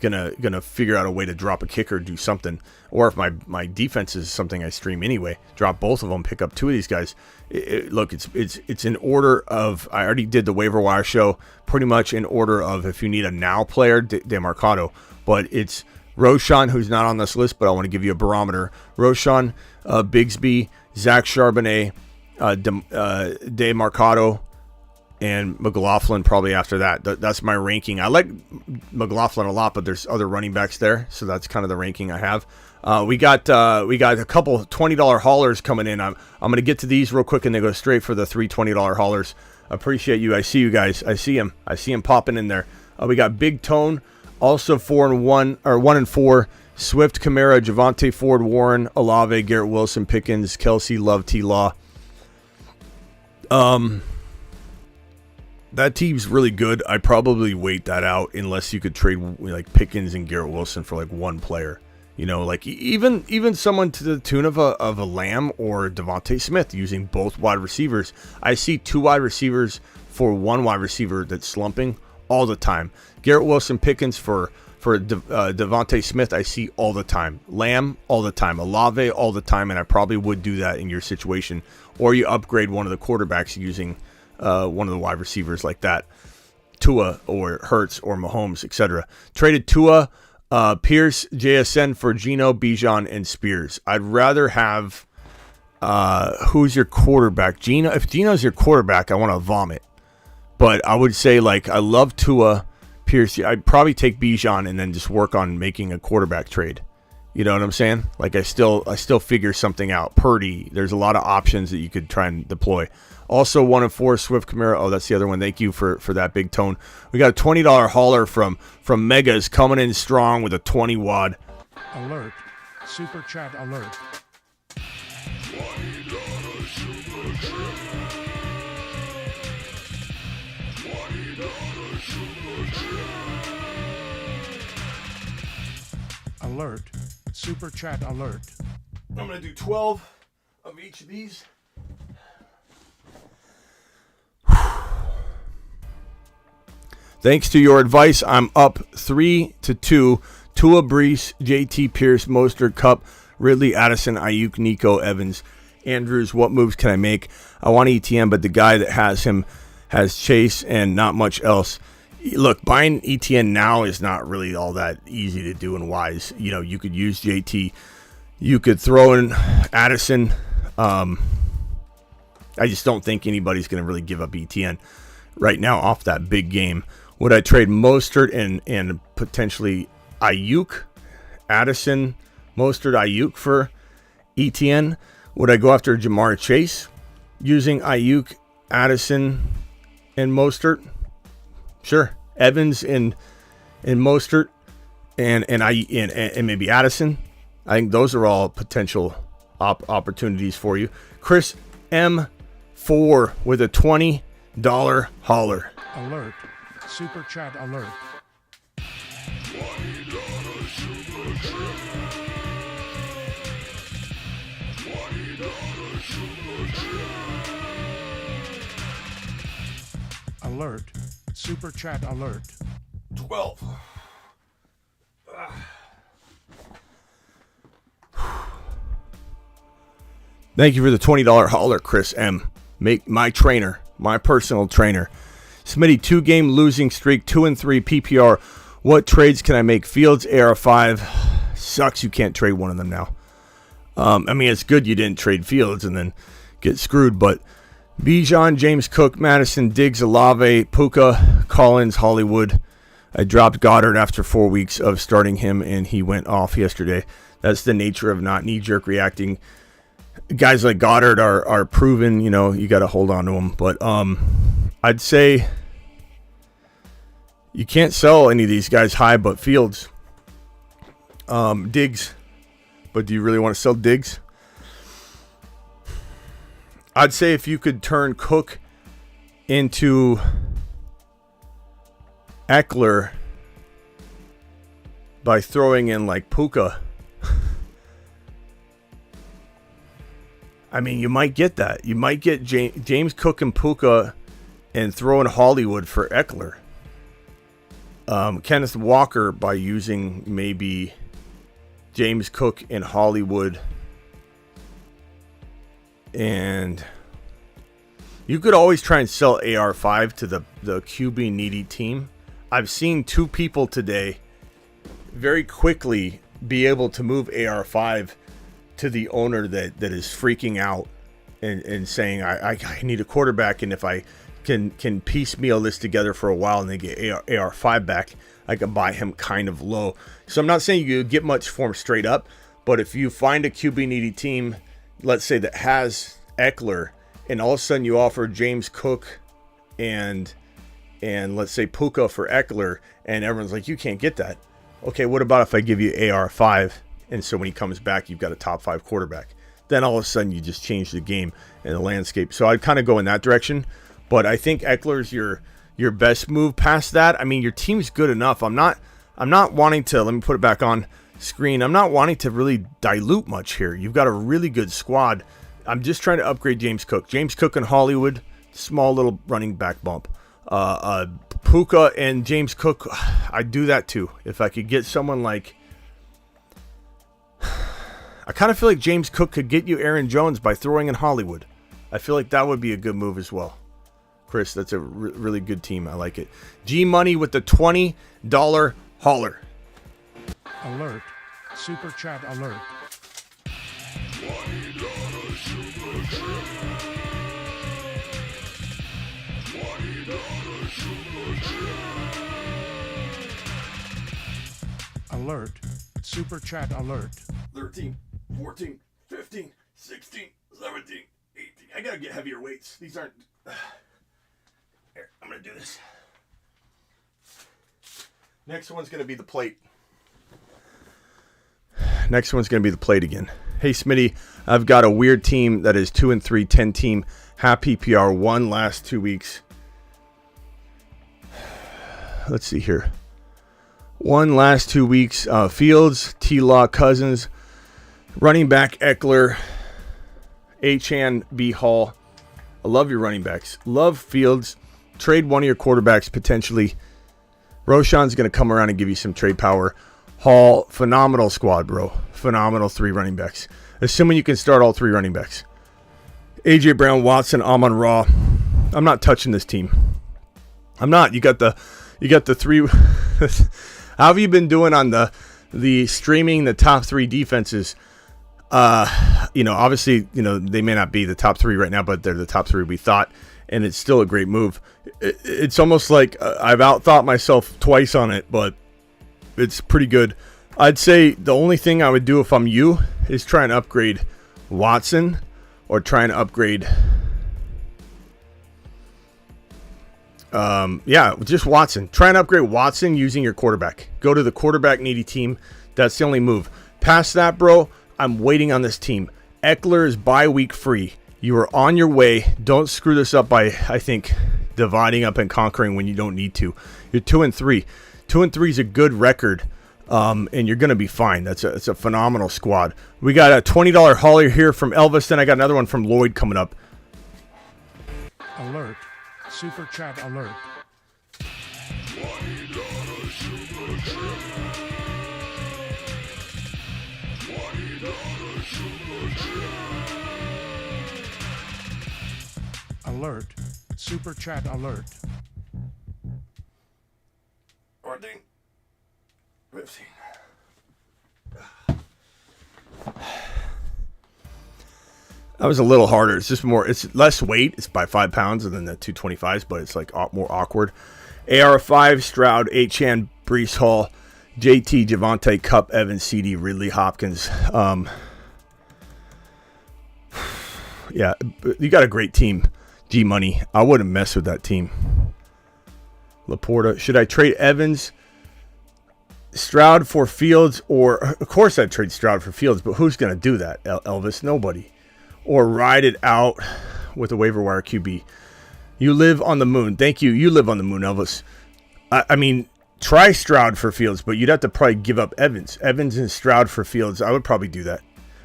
gonna figure out a way to drop a kicker, do something. Or if my defense is something I stream anyway, drop both of them, pick up two of these guys. Look, it's in order of, I already did the waiver wire show, pretty much in order of, if you need a now player, DeMarcado. But it's Roshan, who's not on this list, but I want to give you a barometer. Roshan, Bigsby, Zach Charbonnet, DeMarcado, and McLaughlin probably after that. That's my ranking. I like McLaughlin a lot, but there's other running backs there, so that's kind of the ranking I have. We got a couple $20 haulers coming in. I'm going to get to these real quick, and they go straight for the three $20 haulers. Appreciate you. I see you guys. I see him popping in there. We got Big Tone, also 4-1 or 1-4. Swift, Kamara, Javonte Ford, Warren, Olave, Garrett Wilson, Pickens, Kelsey, Love, T-Law. That team's really good. I'd probably wait that out unless you could trade like Pickens and Garrett Wilson for like one player. Like even someone to the tune of a Lamb or Devontae Smith using both wide receivers. I see two wide receivers for one wide receiver that's slumping all the time. Garrett Wilson, Pickens for Devontae Smith, I see all the time. Lamb all the time. Olave all the time, and I probably would do that in your situation. Or you upgrade one of the quarterbacks using one of the wide receivers like that, Tua or Hurts or Mahomes, etc. Traded Tua, Pierce, JSN for Geno, Bijan, and Spears. I'd rather have who's your quarterback? Geno. If Geno's your quarterback, I want to vomit. But I would say, like, I love Tua, Pierce. I'd probably take Bijan and then just work on making a quarterback trade. You know what I'm saying? Like, I still figure something out. Purdy, there's a lot of options that you could try and deploy. Also 1-4, Swift, Kamara. Oh, that's the other one. Thank you for that, Big Tone. We got a $20 hauler from Megas coming in strong with a 20 wad. Alert. Super chat alert. $20 super chat. $20 super chat. Alert. Super chat alert. I'm going to do 12 of each of these. Thanks to your advice, I'm up 3-2. Tua, Brees, JT, Pierce, Mostert, Cup, Ridley, Addison, Ayuk, Nico, Evans, Andrews. What moves can I make? I want ETN, but the guy that has him has Chase and not much else. Look, buying ETN now is not really all that easy to do and wise. You could use JT. You could throw in Addison. I just don't think anybody's going to really give up ETN right now off that big game. Would I trade Mostert and potentially Ayuk, Addison, Mostert, Ayuk for ETN? Would I go after Jamar Chase using Ayuk, Addison, and Mostert? Sure. Evans and Mostert and maybe Addison. I think those are all potential opportunities for you. Chris M4 with a $20 hauler. Alert. Super chat alert. $20 super chat. $20 super chat. Alert. Super chat alert. 12. Thank you for the $20 hauler, Chris M. Make my trainer, my personal trainer. Smitty, 2-game losing streak, 2-3 PPR. What trades can I make? Fields, AR5. Sucks you can't trade one of them now. I mean, it's good you didn't trade Fields and then get screwed, but Bijan, James Cook, Madison, Diggs, Olave, Puka, Collins, Hollywood. I dropped Goddard after 4 weeks of starting him, and he went off yesterday. That's the nature of not knee-jerk reacting. Guys like Goddard are proven, you got to hold on to them. But I'd say you can't sell any of these guys high but Fields. Diggs. But do you really want to sell Diggs? I'd say if you could turn Cook into Eckler by throwing in like Puka, I mean, you might get that. You might get James Cook and Puka and throw in Hollywood for Eckler. Kenneth Walker by using maybe James Cook and Hollywood. And you could always try and sell AR5 to the QB needy team. I've seen 2 people today very quickly be able to move AR5 to the owner that is freaking out and saying, I need a quarterback, and if I can piecemeal this together for a while and then get AR5 back, I can buy him kind of low. So I'm not saying you get much for him straight up, but if you find a QB needy team, let's say that has Eckler, and all of a sudden you offer James Cook and let's say Puka for Eckler, and everyone's like, you can't get that. Okay, what about if I give you AR5, and so when he comes back, you've got a top 5 quarterback? Then all of a sudden you just change the game and the landscape. So I'd kind of go in that direction, but I think Eckler's your best move past that. I mean, your team's good enough. I'm not wanting to, let me put it back on screen. I'm not wanting to really dilute much here. You've got a really good squad. I'm just trying to upgrade James Cook. James Cook and Hollywood, small little running back bump. Puka and James Cook, I'd do that too. If I could get someone like, I kind of feel like James Cook could get you Aaron Jones by throwing in Hollywood. I feel like that would be a good move as well. Chris, that's a really good team. I like it. G Money with the $20 hauler. Alert. Super chat alert. $20 super chat. $20 super chat. Alert. Super chat alert. 13, 14, 15, 16, 17, 18. I gotta get heavier weights. These aren't. Here, I'm gonna do this. Next one's gonna be the plate. Next one's gonna be the plate again. Hey Smitty, I've got a weird team that is 2-3, 10 team, half PPR, one last 2 weeks. Let's see here. One last 2 weeks. Fields, T-Law, Cousins, running back Eckler, Achan, B. Hall. I love your running backs. Love Fields. Trade one of your quarterbacks potentially. Roshan's going to come around and give you some trade power. Hall, phenomenal squad, bro. Phenomenal 3 running backs. Assuming you can start all 3 running backs. A.J. Brown, Watson, Amon-Ra. I'm not touching this team. I'm not. You got the 3. How have you been doing on the streaming the top 3 defenses? Obviously, they may not be the top 3 right now, but they're the top 3 we thought, and it's still a great move. It's almost like I've outthought myself twice on it, but it's pretty good. I'd say the only thing I would do if I'm you is try and upgrade Watson or try and upgrade just Watson. Try and upgrade Watson using your quarterback. Go to the quarterback needy team. That's the only move. Past that, bro, I'm waiting on this team. Eckler is bye week free. You are on your way. Don't screw this up by, I think, dividing up and conquering when you don't need to. You're 2-3. 2-3 is a good record, and you're going to be fine. It's a phenomenal squad. We got a $20 hauler here from Elvis. Then I got another one from Lloyd coming up. Alert. Super chat alert. $20 super chat. $20 super chat. Alert. Super chat alert. 14, 15. That was a little harder. It's just more, it's less weight. It's by 5 pounds than the 225s, but it's like more awkward. AR5, Stroud, Achane, Brees Hall, JT, Javonte, Cup, Evans, CD, Ridley, Hopkins. Yeah, you got a great team. G Money. I wouldn't mess with that team. Laporta. Should I trade Evans, Stroud for Fields? Or, of course I'd trade Stroud for Fields, but who's going to do that, Elvis? Nobody. Or ride it out with a waiver wire QB. You live on the moon. Thank you. You live on the moon, Elvis. I mean, try Stroud for Fields, but you'd have to probably give up Evans. Evans and Stroud for Fields. I would probably do that.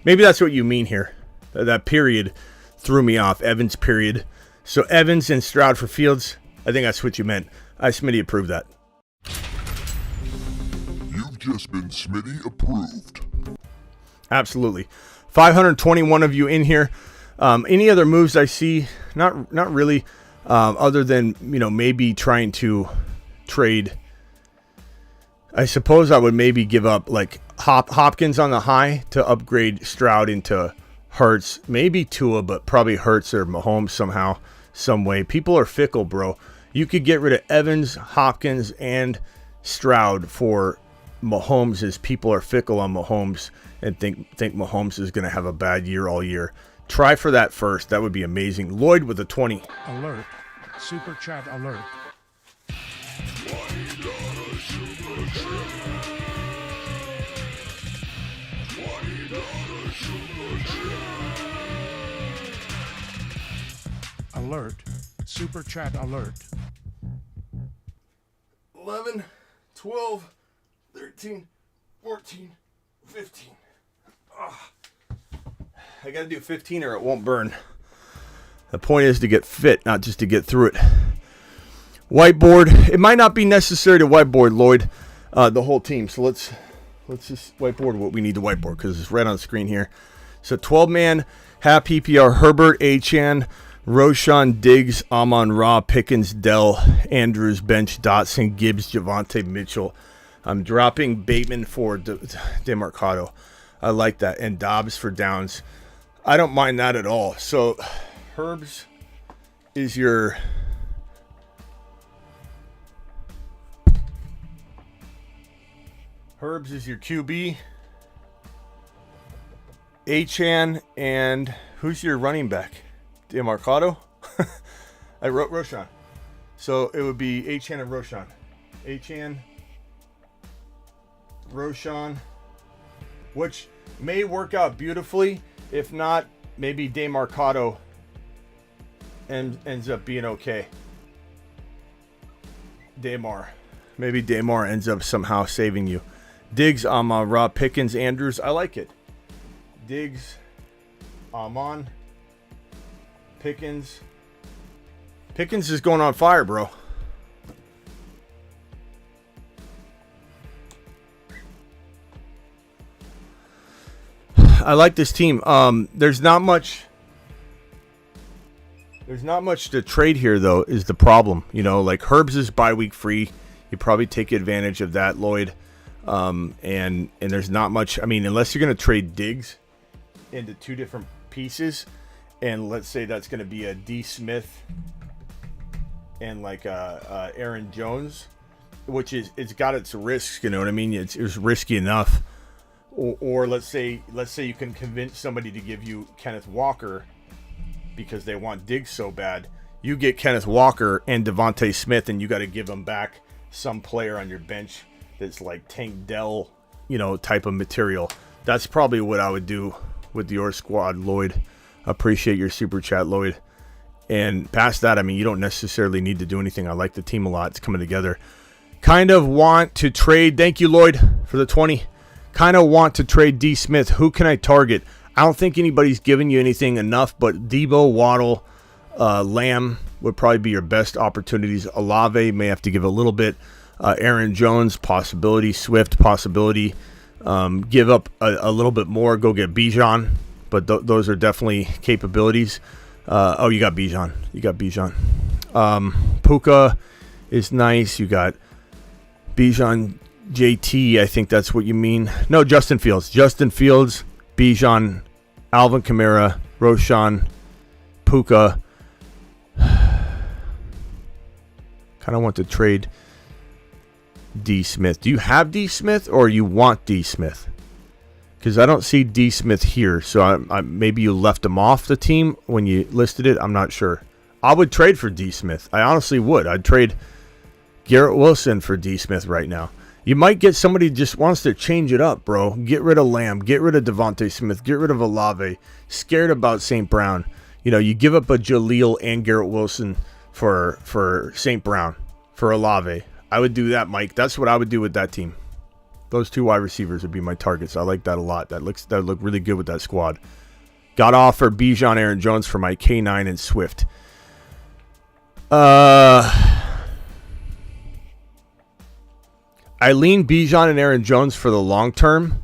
Maybe that's what you mean here. That period threw me off. Evans period. So Evans and Stroud for Fields. I think that's what you meant. Smitty approved that. You've just been Smitty approved. Absolutely. 521 of you in here. Any other moves I see? Not really. Other than, maybe trying to trade. I suppose I would maybe give up like Hopkins on the high to upgrade Stroud into Hurts. Maybe Tua, but probably Hurts or Mahomes somehow, some way. People are fickle, bro. You could get rid of Evans, Hopkins, and Stroud for Mahomes, as people are fickle on Mahomes and think Mahomes is going to have a bad year all year. Try for that first. That would be amazing. Lloyd with a 20. Alert. Super chat alert. $20 super chat. $20 super chat. Alert. Super chat alert. 11, 12, 13, 14, 15. I got to do 15 or it won't burn. The point is to get fit, not just to get through it. Whiteboard. It might not be necessary to whiteboard, Lloyd, the whole team. So let's just whiteboard what we need to whiteboard because it's right on the screen here. So 12-man, half PPR, Herbert, Achane, Roshan, Diggs, Amon-Ra, Pickens, Dell, Andrews, Bench, Dotson, Gibbs, Javonte, Mitchell. I'm dropping Bateman for DeMarcado. I like that. And Dobbs for Downs. I don't mind that at all. So Herbs is your QB. Achane, and who's your running back? DeMarcado? I wrote Roshan. So it would be Achane and Roshan. Achane, Roshan, which may work out beautifully. If not, maybe DeMarcado ends up being okay. Maybe Damar ends up somehow saving you. Diggs, Amon-Ra, Pickens, Andrews. I like it. Diggs, Amon, Pickens. Pickens is going on fire, bro. I like this team. There's not much to trade here, though, is the problem. Like Herbs is bye week free. You probably take advantage of that, Lloyd. And there's not much. I mean, unless you're going to trade Diggs into two different pieces, and let's say that's going to be a D. Smith and like Aaron Jones, which it's got its risks. You know what I mean? It's risky enough. Or let's say you can convince somebody to give you Kenneth Walker because they want Diggs so bad. You get Kenneth Walker and Devontae Smith, and you got to give them back some player on your bench that's like Tank Dell, type of material. That's probably what I would do with your squad, Lloyd. Appreciate your super chat, Lloyd. And past that, I mean, you don't necessarily need to do anything. I like the team a lot. It's coming together. Kind of want to trade. Thank you, Lloyd, for the 20. Kind of want to trade D. Smith. Who can I target? I don't think anybody's giving you anything enough, but Debo, Waddle, Lamb would probably be your best opportunities. Olave may have to give a little bit. Aaron Jones, possibility. Swift, possibility. Give up a little bit more. Go get Bijan. But those are definitely capabilities. You got Bijan. Puka is nice. You got Bijan JT. I think that's what you mean. No, Justin Fields. Bijan, Alvin Kamara, Roshan, Puka. Kind of want to trade D. Smith. Do you have D. Smith or you want D. Smith? Because I don't see D. Smith here. So maybe you left him off the team when you listed it. I'm not sure. I would trade for D. Smith. I honestly would. I'd trade Garrett Wilson for D. Smith right now. You might get somebody who just wants to change it up, bro. Get rid of Lamb. Get rid of Devontae Smith. Get rid of Olave. Scared about St. Brown. You give up a Jaleel and Garrett Wilson for St. Brown, for Olave. I would do that, Mike. That's what I would do with that team. Those 2 wide receivers would be my targets. I like that a lot. That look really good with that squad. Got off for Bijan, Aaron Jones for my K9 and Swift. I lean Bijan and Aaron Jones for the long term,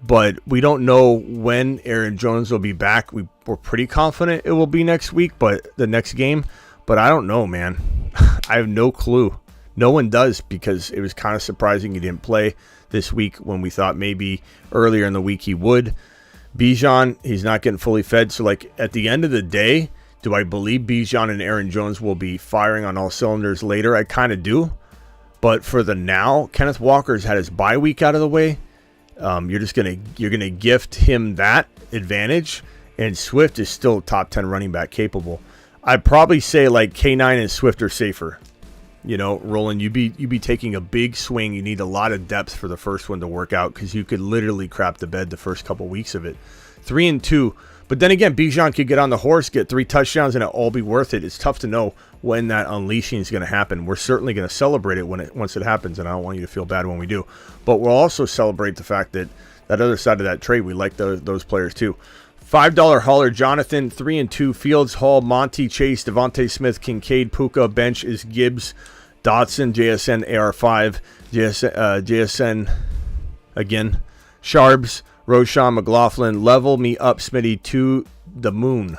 but we don't know when Aaron Jones will be back. We're pretty confident it will be next week, but the next game. But I don't know, man. I have no clue. No one does, because it was kind of surprising he didn't play this week when we thought maybe earlier in the week he would. Bijan, he's not getting fully fed. So, at the end of the day, do I believe Bijan and Aaron Jones will be firing on all cylinders later? I kind of do. But for the now, Kenneth Walker's had his bye week out of the way. You're gonna gift him that advantage, and Swift is still top 10 running back capable. I'd probably say K9 and Swift are safer. Roland, you'd be taking a big swing. You need a lot of depth for the first one to work out, because you could literally crap the bed the first couple weeks of it. 3 and 2. But then again, Bijan could get on the horse, get 3 touchdowns, and it'll all be worth it. It's tough to know when that unleashing is going to happen. We're certainly going to celebrate it once it happens, and I don't want you to feel bad when we do. But we'll also celebrate the fact that other side of that trade, we like those players too. $5 hauler, Jonathan. 3 and 2, Fields, Hall, Monty, Chase, Devontae Smith, Kincaid, Puka. Bench is Gibbs, Dotson, JSN, AR5, JSN again, Sharbs, Roshan, McLaughlin. Level me up, Smitty, to the moon.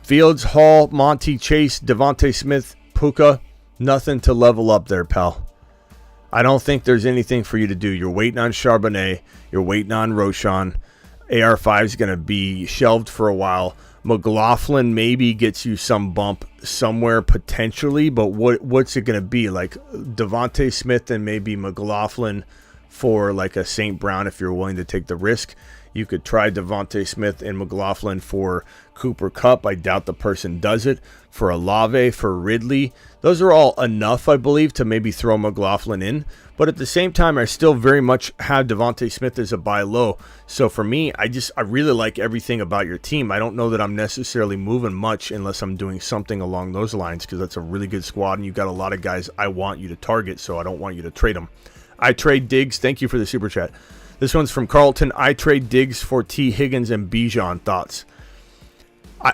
Fields, Hall, Monty, Chase, Devontae Smith, Puka. Nothing to level up there, pal. I don't think there's anything for you to do. You're waiting on Charbonnet. You're waiting on Roshan. AR5 is going to be shelved for a while. McLaughlin maybe gets you some bump somewhere potentially, but what's it going to be? Devontae Smith and maybe McLaughlin for a St. Brown if you're willing to take the risk. You could try Devontae Smith and McLaughlin for Cooper Kupp. I doubt the person does it. For Olave, for Ridley. Those are all enough, I believe, to maybe throw McLaughlin in. But at the same time, I still very much have Devontae Smith as a buy low. So for me, I really like everything about your team. I don't know that I'm necessarily moving much unless I'm doing something along those lines, because that's a really good squad, and you've got a lot of guys I want you to target, so I don't want you to trade them. I trade Diggs. Thank you for the super chat. This one's from Carlton. I trade Diggs for T. Higgins and Bijan. Thoughts?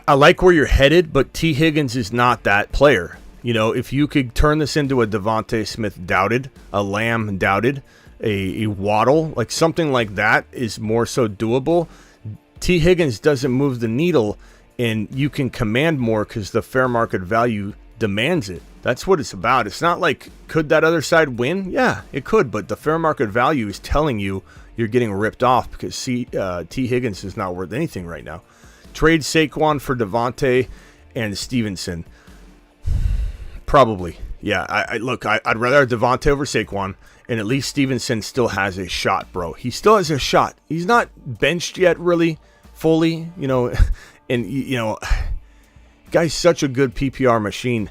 I like where you're headed, but T. Higgins is not that player. If you could turn this into a Devontae Smith doubted, a Lamb doubted, a Waddle, something like that is more so doable. T. Higgins doesn't move the needle, and you can command more because the fair market value demands it. That's what it's about. It's not could that other side win? Yeah, it could, but the fair market value is telling you you're getting ripped off because T. Higgins is not worth anything right now. Trade Saquon for Devontae and Stevenson. Probably. Yeah, I'd rather have Devontae over Saquon, and at least Stevenson still has a shot, bro. He still has a shot. He's not benched yet, really, fully, and, guy's such a good PPR machine.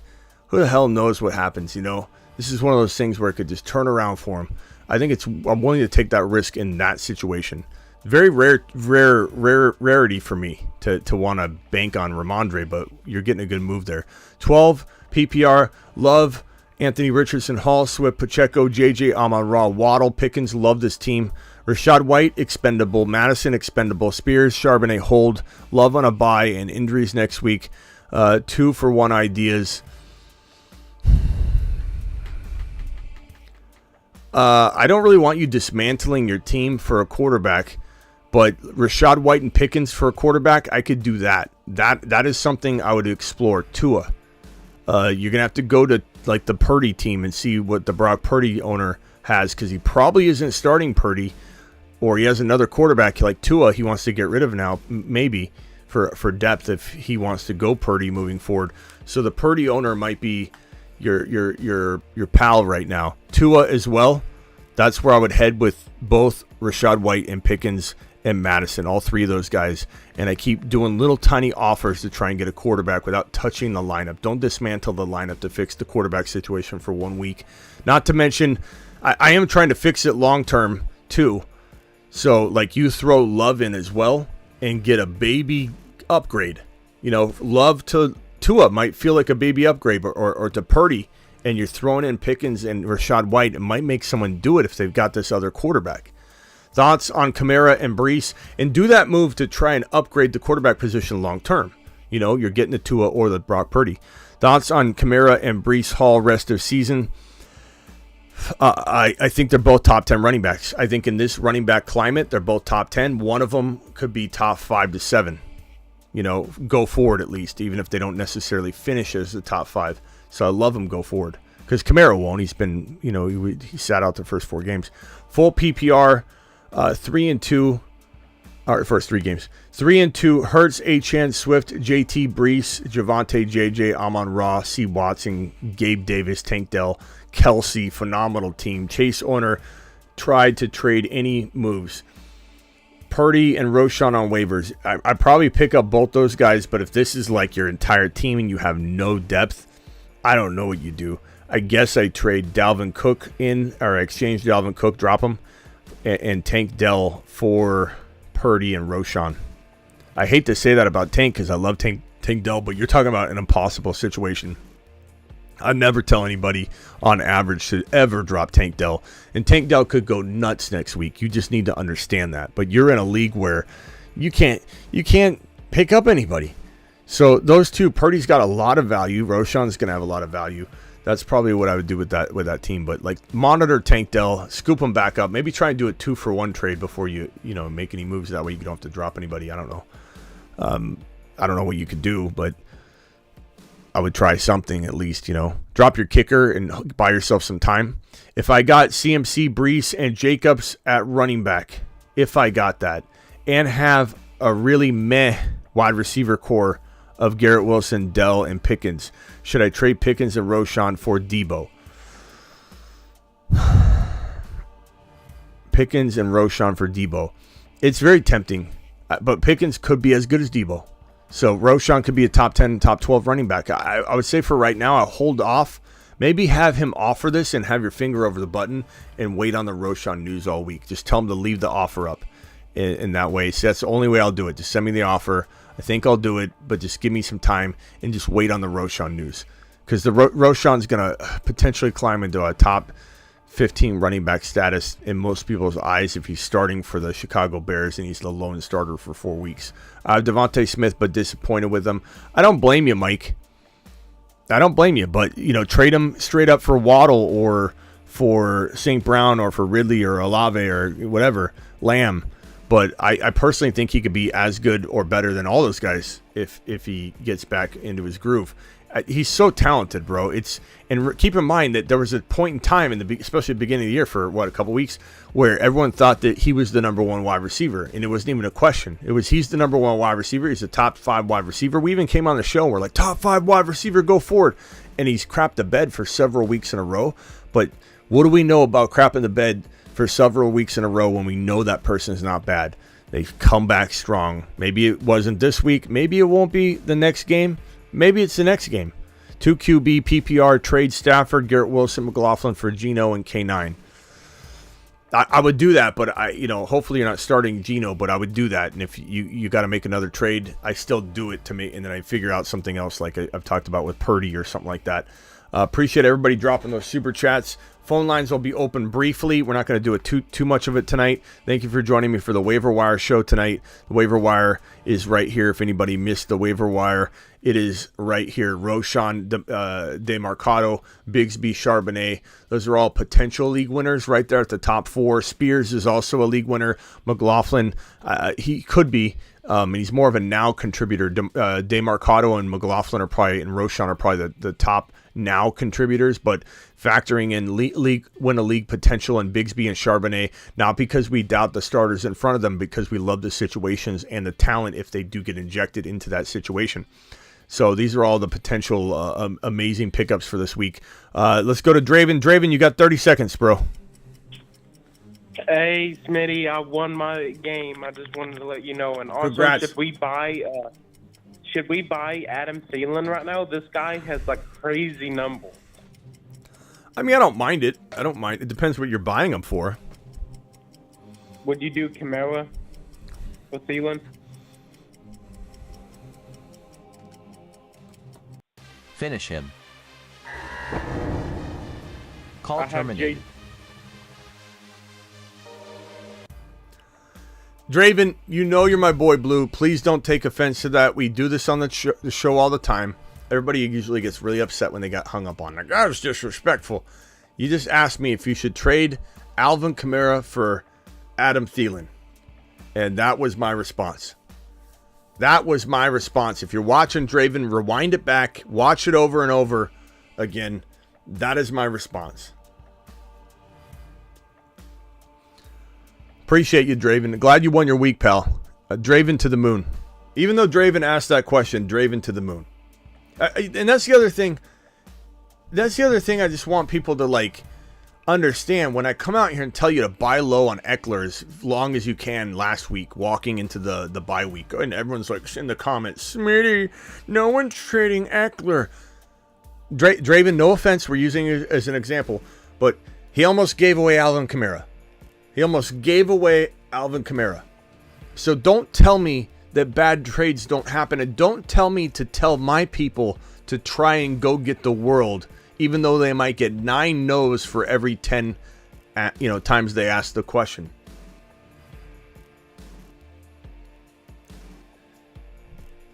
Who the hell knows what happens, This is one of those things where it could just turn around for him. I'm willing to take that risk in that situation. Very rarity for me to want to bank on Ramondre, but you're getting a good move there. 12 PPR, Love Anthony Richardson, Hall, Swift, Pacheco, JJ, Amon-Ra, Waddle, Pickens, love this team. Rashad White, expendable. Madison, expendable. Spears, Charbonnet, hold. Love on a bye and injuries next week. 2-for-1 ideas. I don't really want you dismantling your team for a quarterback, but Rashad White and Pickens for a quarterback, I could do that. That is something I would explore. Tua. You're going to have to go to like the Purdy team and see what the Brock Purdy owner has, because he probably isn't starting Purdy, or he has another quarterback like Tua he wants to get rid of now, maybe for depth if he wants to go Purdy moving forward. So the Purdy owner might be your pal right now. Tua as well. That's where I would head with both Rashad White and Pickens and Madison, all three of those guys. And I keep doing little tiny offers to try and get a quarterback without touching the lineup. Don't dismantle the lineup to fix the quarterback situation for 1 week. Not to mention, I am trying to fix it long term too. So like you throw Love in as well and get a baby upgrade. You know, Love to Tua might feel like a baby upgrade, or to Purdy, and you're throwing in Pickens and Rashad White. It might make someone do it if they've got this other quarterback. Thoughts on Kamara and Brees, and do that move to try and upgrade the quarterback position long term. You know, you're getting the Tua or the Brock Purdy. Thoughts on Kamara and Brees Hall rest of season. I think they're both top 10 running backs. I think in this running back climate, they're both top 10. One of them could be top 5 to 7. You know, go forward at least, even if they don't necessarily finish as the top 5. So I love them go forward, because Kamara won't. He's been, you know, he sat out the first 4 games. Full PPR, 3-2. Our first 3 games. 3-2. Hurts, Achane, Swift, JT, Brees, Javonte, JJ, Amon-Ra, C. Watson, Gabe Davis, Tank Dell, Kelsey. Phenomenal team. Chase Owner tried to trade any moves. Purdy and Roschon on waivers. I'd probably pick up both those guys, but if this is like your entire team and you have no depth, I don't know what you do. I guess I trade Dalvin Cook in, or exchange Dalvin Cook, drop him, and Tank Dell for Purdy and Roschon. I hate to say that about Tank because I love Tank Dell, but you're talking about an impossible situation. I never tell anybody on average to ever drop Tank Dell. And Tank Dell could go nuts next week. You just need to understand that. But you're in a league where you can't pick up anybody. So those two, Purdy's got a lot of value. Roschon's going to have a lot of value. That's probably what I would do with that team. But like, monitor Tank Dell, scoop him back up. Maybe try and do a 2-for-1 trade before you make any moves. That way you don't have to drop anybody. I don't know. I don't know what you could do, but I would try something at least, drop your kicker and buy yourself some time. If I got CMC, Brees, and Jacobs at running back, if I got that, and have a really meh wide receiver core of Garrett Wilson, Dell, and Pickens, should I trade Pickens and Roschon for Debo? Pickens and Roschon for Debo. It's very tempting, but Pickens could be as good as Debo. So Roschon could be a top 10, top 12 running back. I would say for right now, I'll hold off. Maybe have him offer this and have your finger over the button and wait on the Roschon news all week. Just tell him to leave the offer up in that way. So that's the only way I'll do it. Just send me the offer. I think I'll do it, but just give me some time and just wait on the Roschon news. Because the Roschon's going to potentially climb into a top 15 running back status in most people's eyes if he's starting for the Chicago Bears and he's the lone starter for 4 weeks. Devontae Smith, but disappointed with him. I don't blame you, Mike. I don't blame you, but trade him straight up for Waddle or for St. Brown or for Ridley or Olave or whatever, Lamb. But I personally think he could be as good or better than all those guys if he gets back into his groove. He's so talented, bro. And keep in mind that there was a point in time, especially at the beginning of the year for, a couple weeks, where everyone thought that he was the number 1 wide receiver, and it wasn't even a question. It was he's the number 1 wide receiver. He's a top 5 wide receiver. We even came on the show and we're like, top 5 wide receiver, go forward. And he's crapped the bed for several weeks in a row. But what do we know about crapping the bed for several weeks in a row when we know that person is not bad? They've come back strong. Maybe it wasn't this week. Maybe it won't be the next game. Maybe it's the next game. 2 QB, PPR, trade Stafford, Garrett Wilson, McLaughlin for Geno and K9. I would do that, but hopefully you're not starting Geno, but I would do that. And if you got to make another trade, I still do it to me, and then I figure out something else like I've talked about with Purdy or something like that. Appreciate everybody dropping those super chats. Phone lines will be open briefly. We're not going to do it too much of it tonight. Thank you for joining me for the Waiver Wire show tonight. The Waiver Wire is right here. If anybody missed the Waiver Wire, it is right here. Roshan DeMarcado, Bigsby, Charbonnet. Those are all potential league winners right there at the top 4. Spears is also a league winner. McLaughlin, he could be. And he's more of a now contributor. DeMarcado and McLaughlin are probably, and Roshan are probably the top now contributors, but factoring in league win a league potential and Bigsby and Charbonnet, not because we doubt the starters in front of them, because we love the situations and the talent if they do get injected into that situation. So these are all the potential amazing pickups for this week. Let's go to Draven. Draven, you got 30 seconds, bro. Hey, Smitty, I won my game. I just wanted to let you know. And also, Congrats. should we buy Adam Thielen right now? This guy has like crazy numbers. I mean, I don't mind it. It depends what you're buying them for. Would you do Kamara with Thielen? Finish him. Call terminated. Draven, you know you're my boy Blue. Please don't take offense to that. We do this on the show all the time. Everybody usually gets really upset when they got hung up on. Like, that was disrespectful. You just asked me if you should trade Alvin Kamara for Adam Thielen. And that was my response. If you're watching Draven, rewind it back. Watch it over and over again. That is my response. Appreciate you, Draven. Glad you won your week, pal. Draven to the moon. Even though Draven asked that question, Draven to the moon. And that's the other thing. That's the other thing I just want people to, like, understand. When I come out here and tell you to buy low on Eckler as long as you can last week, walking into the bye week. And everyone's like in the comments, Smitty, no one's trading Eckler. Draven, no offense, we're using it as an example, but he almost gave away Alvin Kamara. So don't tell me that bad trades don't happen. And don't tell me to tell my people to try and go get the world, even though they might get 9 no's for every 10 times they ask the question.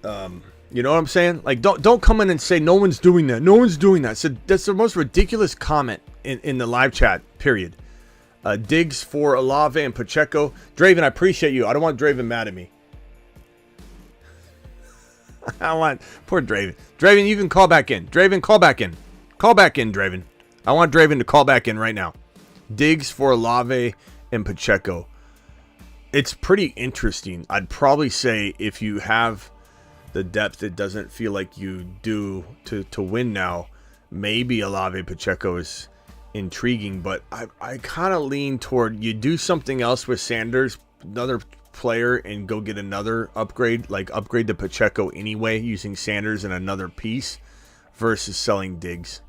You know what I'm saying? Like, don't come in and say no one's doing that. No one's doing that. So that's the most ridiculous comment in the live chat, period. Diggs for Olave and Pacheco. Draven, I appreciate you. I don't want Draven mad at me. Poor Draven. Draven, you can call back in. Draven, call back in. Call back in, Draven. I want Draven to call back in right now. Diggs for Olave and Pacheco. It's pretty interesting. I'd probably say if you have the depth it doesn't feel like you do to win now, maybe Olave Pacheco is intriguing, but I kind of lean toward you do something else with Sanders, another player, and go get another upgrade, like upgrade to Pacheco anyway using Sanders and another piece versus selling Diggs.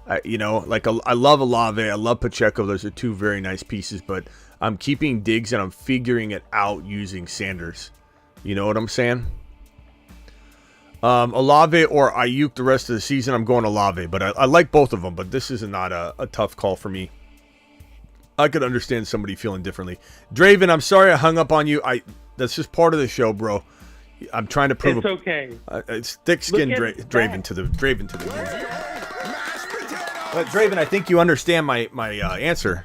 I love Olave, I love Pacheco. Those are 2 very nice pieces, but I'm keeping Diggs and I'm figuring it out using Sanders. You know what I'm saying? Olave or Ayuk the rest of the season, I'm going Olave, but I like both of them, but this is not a tough call for me. I could understand somebody feeling differently. Draven, I'm sorry I hung up on you. That's just part of the show, bro. I'm trying to prove it's okay. It's thick-skinned Draven to the moon. But Draven, I think you understand my answer.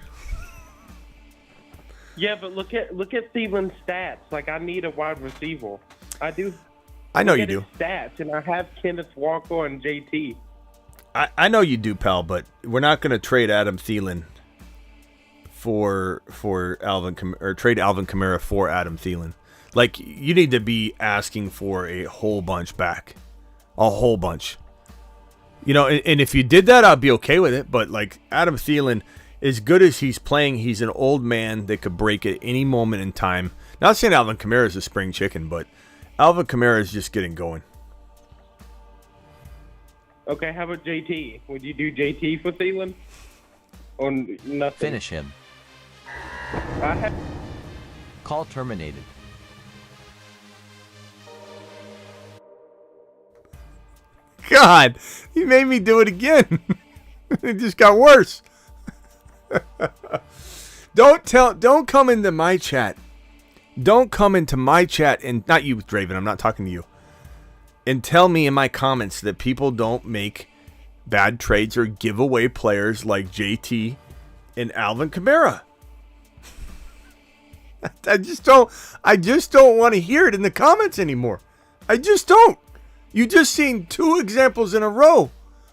Yeah, but look at Thielen's stats. Like, I need a wide receiver. I do. I know you do. Stats, and I have Kenneth Walker and JT. I know you do, pal, but we're not going to trade Adam Thielen for Alvin or trade Alvin Kamara for Adam Thielen. Like, you need to be asking for a whole bunch back, a whole bunch. You know, and if you did that, I'd be okay with it. But like Adam Thielen, as good as he's playing, he's an old man that could break at any moment in time. Not saying Alvin Kamara is a spring chicken, but Alvin Kamara is just getting going. Okay, how about JT? Would you do JT for Thielen? Or nothing? Finish him. Call terminated. God, you made me do it again. It just got worse. Don't come into my chat. Don't come into my chat, and not you, Draven, I'm not talking to you. And tell me in my comments that people don't make bad trades or give away players like JT and Alvin Kamara. I just don't want to hear it in the comments anymore. I just don't. You just seen 2 examples in a row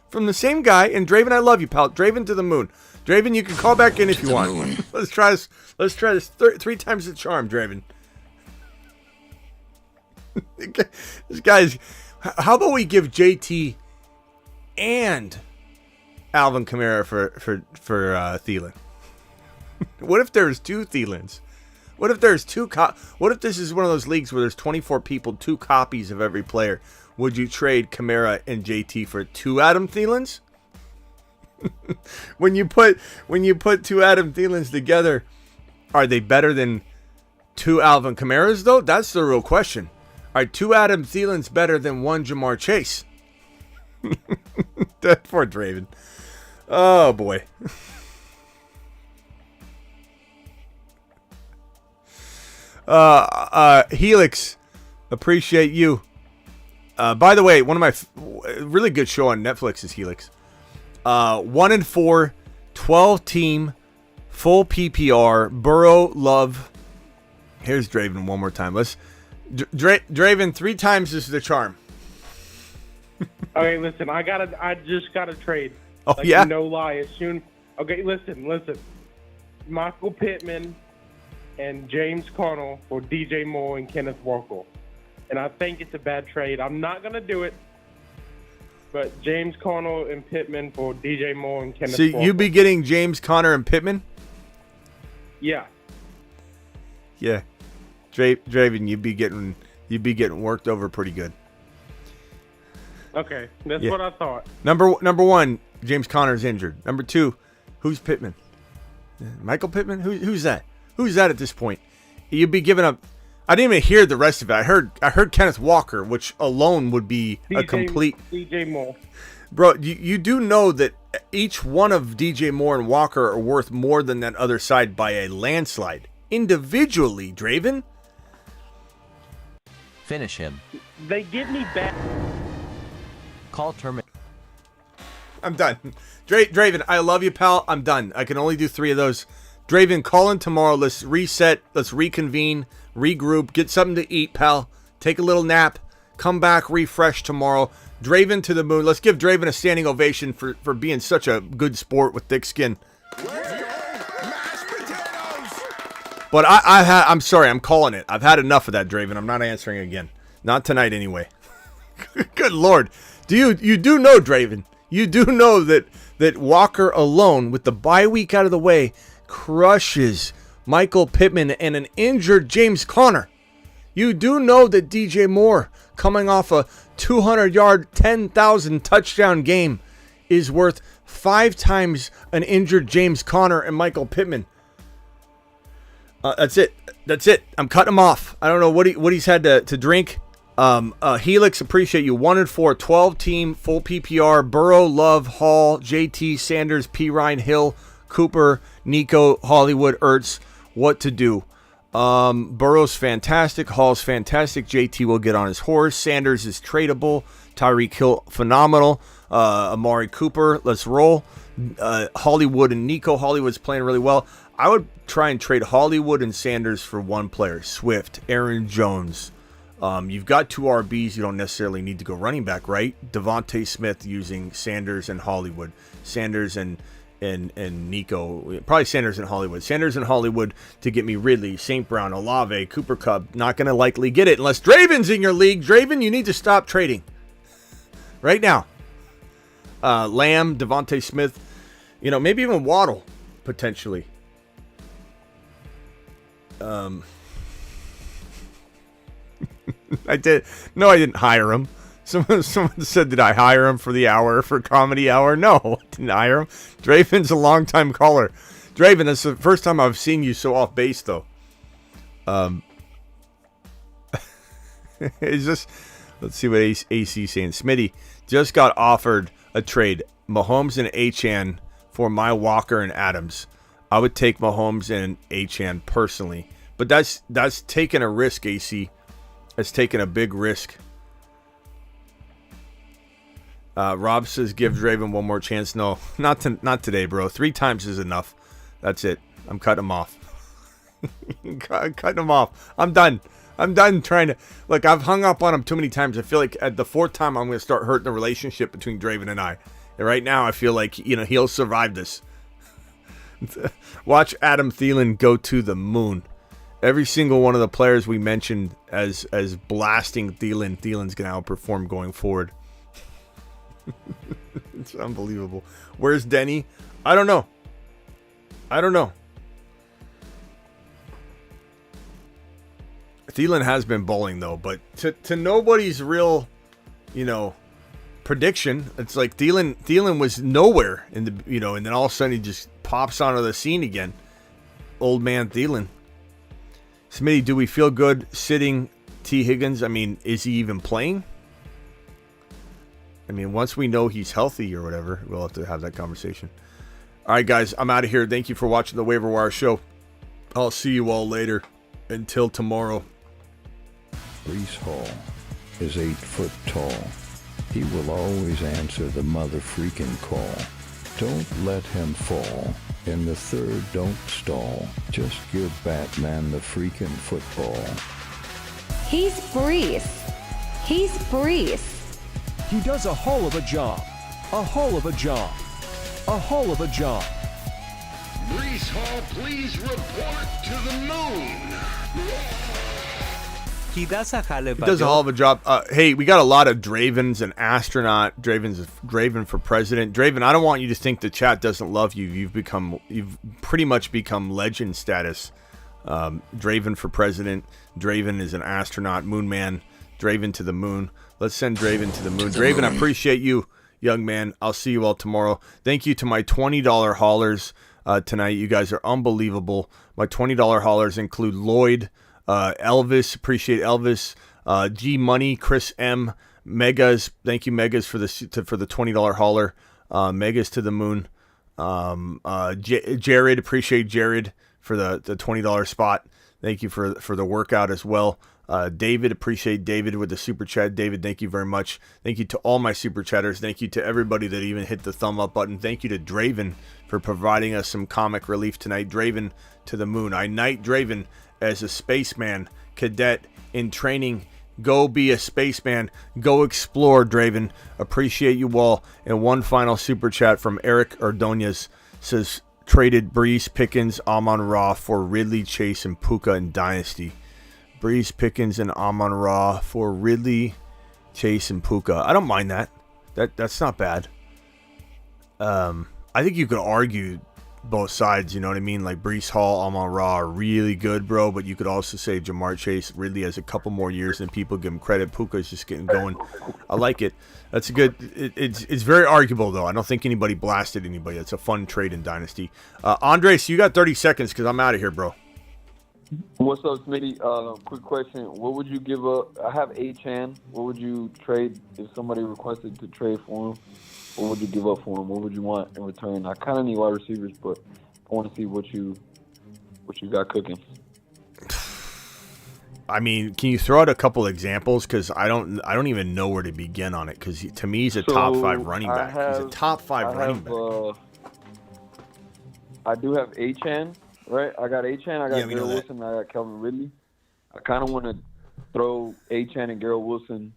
from the same guy. And Draven, I love you, pal. Draven to the moon. Draven, you can call back in if you want. Let's try this. Let's try this 3 times the charm, Draven. This guy's. How about we give JT and Alvin Kamara for Thielen? What if there's 2 Thielens? What if there's 2? What if this is one of those leagues where there's 24 people, 2 copies of every player? Would you trade Kamara and JT for 2 Adam Thielens? when you put 2 Adam Thielens together, are they better than 2 Alvin Kamaras though? That's the real question. Are 2 Adam Thielens better than 1 Jamar Chase? That poor Draven. Oh boy. Helix, appreciate you. By the way, one of my really good show on Netflix is Helix. 1-4, 12 team, full PPR, Burrow, Love. Here's Draven one more time. Let's Draven 3 times is the charm. Okay, listen, I just gotta trade. Oh, yeah? No lie. As soon. Okay, listen. Michael Pittman and James Conner for DJ Moore and Kenneth Walker. And I think it's a bad trade. I'm not gonna do it. But James Conner and Pittman for DJ Moore and Kenneth Walker. So you be getting James Conner and Pittman? Yeah. Yeah. Draven, you'd be getting worked over pretty good. Okay, that's what I thought. Number 1, James Conner's injured. Number 2, who's Pittman? Michael Pittman? Who's that? Who's that at this point? You'd be giving up. I didn't even hear the rest of it. I heard Kenneth Walker, which alone would be a complete. DJ Moore. Bro, you do know that each one of DJ Moore and Walker are worth more than that other side by a landslide. Individually, Draven. Finish him. They give me back. Call terminate. I'm done. Draven, I love you, pal. I'm done. I can only do 3 of those. Draven, call in tomorrow. Let's reset. Let's reconvene. Regroup. Get something to eat, pal. Take a little nap. Come back, refresh tomorrow. Draven to the moon. Let's give Draven a standing ovation for being such a good sport with thick skin. But I'm sorry. I'm calling it. I've had enough of that, Draven. I'm not answering again. Not tonight, anyway. Good Lord. You do know, Draven. You do know that Walker alone, with the bye week out of the way, crushes Michael Pittman and an injured James Conner. You do know that DJ Moore, coming off a 200-yard, 10,000 touchdown game, is worth 5 times an injured James Conner and Michael Pittman. That's it. I'm cutting him off. I don't know what he's had to drink. Helix, appreciate you. 1-4, 12 team, full PPR. Burrow, Love, Hall, JT, Sanders, P. Ryan, Hill, Cooper, Nico, Hollywood, Ertz. What to do? Burrow's fantastic. Hall's fantastic. JT will get on his horse. Sanders is tradable. Tyreek Hill, phenomenal. Amari Cooper, let's roll. Hollywood and Nico. Hollywood's playing really well. I would try and trade Hollywood and Sanders for one player. Swift, Aaron Jones. You've got 2 RBs. You don't necessarily need to go running back, right? Devontae Smith using Sanders and Hollywood. Sanders and Nico. Probably Sanders and Hollywood. Sanders and Hollywood to get me Ridley, St. Brown, Olave, Cooper Kupp. Not going to likely get it unless Draven's in your league. Draven, you need to stop trading. Right now. Lamb, Devontae Smith. Maybe even Waddle, potentially. I didn't hire him. Someone said, did I hire him for the hour, for comedy hour? No, I didn't hire him. Draven's a longtime caller. Draven, that's the first time I've seen you so off base, though. It's just, let's see what AC is saying. Smitty, just got offered a trade, Mahomes and Achane for my Walker and Adams. I would take Mahomes and Achane personally, but that's taking a risk, AC. That's taking a big risk. Rob says, give Draven one more chance. No, not today, bro. 3 times is enough. That's it. I'm cutting him off. Cutting him off. I'm done. I'm done trying to... Look, I've hung up on him too many times. I feel like at the 4th time, I'm going to start hurting the relationship between Draven and I. And right now, I feel like, he'll survive this. Watch Adam Thielen go to the moon. Every single one of the players we mentioned as blasting Thielen's going to outperform going forward. It's unbelievable. Where's Denny? I don't know. Thielen has been bowling though, but to nobody's real, prediction. It's like Thielen was nowhere in the, and then all of a sudden he just pops onto the scene again. Old man Thielen. Smitty, do we feel good sitting T. Higgins? I mean, is he even playing? I mean, once we know he's healthy or whatever, we'll have to have that conversation. All right, guys, I'm out of here. Thank you for watching the Waiver Wire Show. I'll see you all later. Until tomorrow. Brees Hall is 8 foot tall. He will always answer the mother freaking call. Don't let him fall. In the 3rd, don't stall. Just give Batman the freaking football. He's Brees. He's Brees. He does a whole of a job. A whole of a job. A whole of a job. Brees Hall, please report to the moon. He does a hell of He does a hell of a job. Hey, we got a lot of Dravens and astronaut. Draven for president. Draven, I don't want you to think the chat doesn't love you. You've pretty much become legend status. Draven for president. Draven is an astronaut. Moon man. Draven to the moon. Let's send Draven to the moon. Draven, I appreciate you, young man. I'll see you all tomorrow. Thank you to my $20 haulers tonight. You guys are unbelievable. My $20 haulers include Lloyd, Elvis. Appreciate Elvis. G Money, Chris M, Megas. Thank you, Megas, for the $20 hauler. Megas to the moon. Jared. Appreciate Jared for the $20 spot. Thank you for the workout as well. David, appreciate David with the super chat. David, thank you very much. Thank you to all my super chatters. Thank you to everybody that even hit the thumb up button. Thank you to Draven for providing us some comic relief tonight. Draven to the moon. I knight Draven as a spaceman cadet in training. Go be a spaceman. Go explore, Draven. Appreciate you all. And one final super chat from Eric Ordonez says, traded Brees, Pickens, Amon-Ra for Ridley, Chase, and Puka in Dynasty. Brees, Pickens, and Amon-Ra for Ridley, Chase, and Puka. I don't mind that. That's not bad. I think you could argue both sides, you know what I mean? Like Brees Hall, Amon-Ra are really good, bro, but you could also say Jamar Chase really has a couple more years and people give him credit. Puka's just getting going. I like it. That's a good... It's very arguable, though. I don't think anybody blasted anybody. It's a fun trade in Dynasty. Andres, you got 30 seconds because I'm out of here, bro. What's up, Smitty? Quick question. What would you give up? I have Achane. What would you trade if somebody requested to trade for him? What would you give up for him? What would you want in return? I kind of need wide receivers, but I want to see what you got cooking. I mean, can you throw out a couple examples? Because I don't even know where to begin on it. Because to me, he's a top 5 running back. He's a top 5 running back. I do have Achane. Right, I got Achane, I got Garrett Wilson, I got Calvin Ridley. I kind of want to throw Achane and Garrett Wilson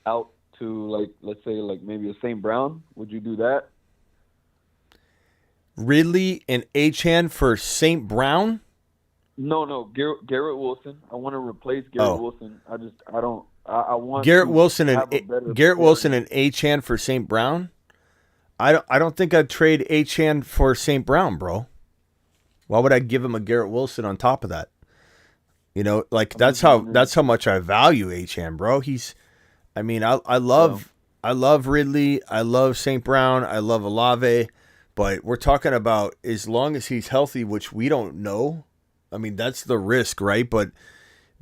out to, let's say, maybe a St. Brown. Would you do that? Ridley and Achane for St. Brown? No, Garrett Wilson. I want to replace Garrett Wilson. I want Garrett Wilson and Achane for St. Brown. I don't think I'd trade Achane for St. Brown, bro. Why would I give him a Garrett Wilson on top of that? That's how much I value Achane, bro. I love Ridley, I love St. Brown, I love Olave, but we're talking about as long as he's healthy, which we don't know. I mean, that's the risk, right? But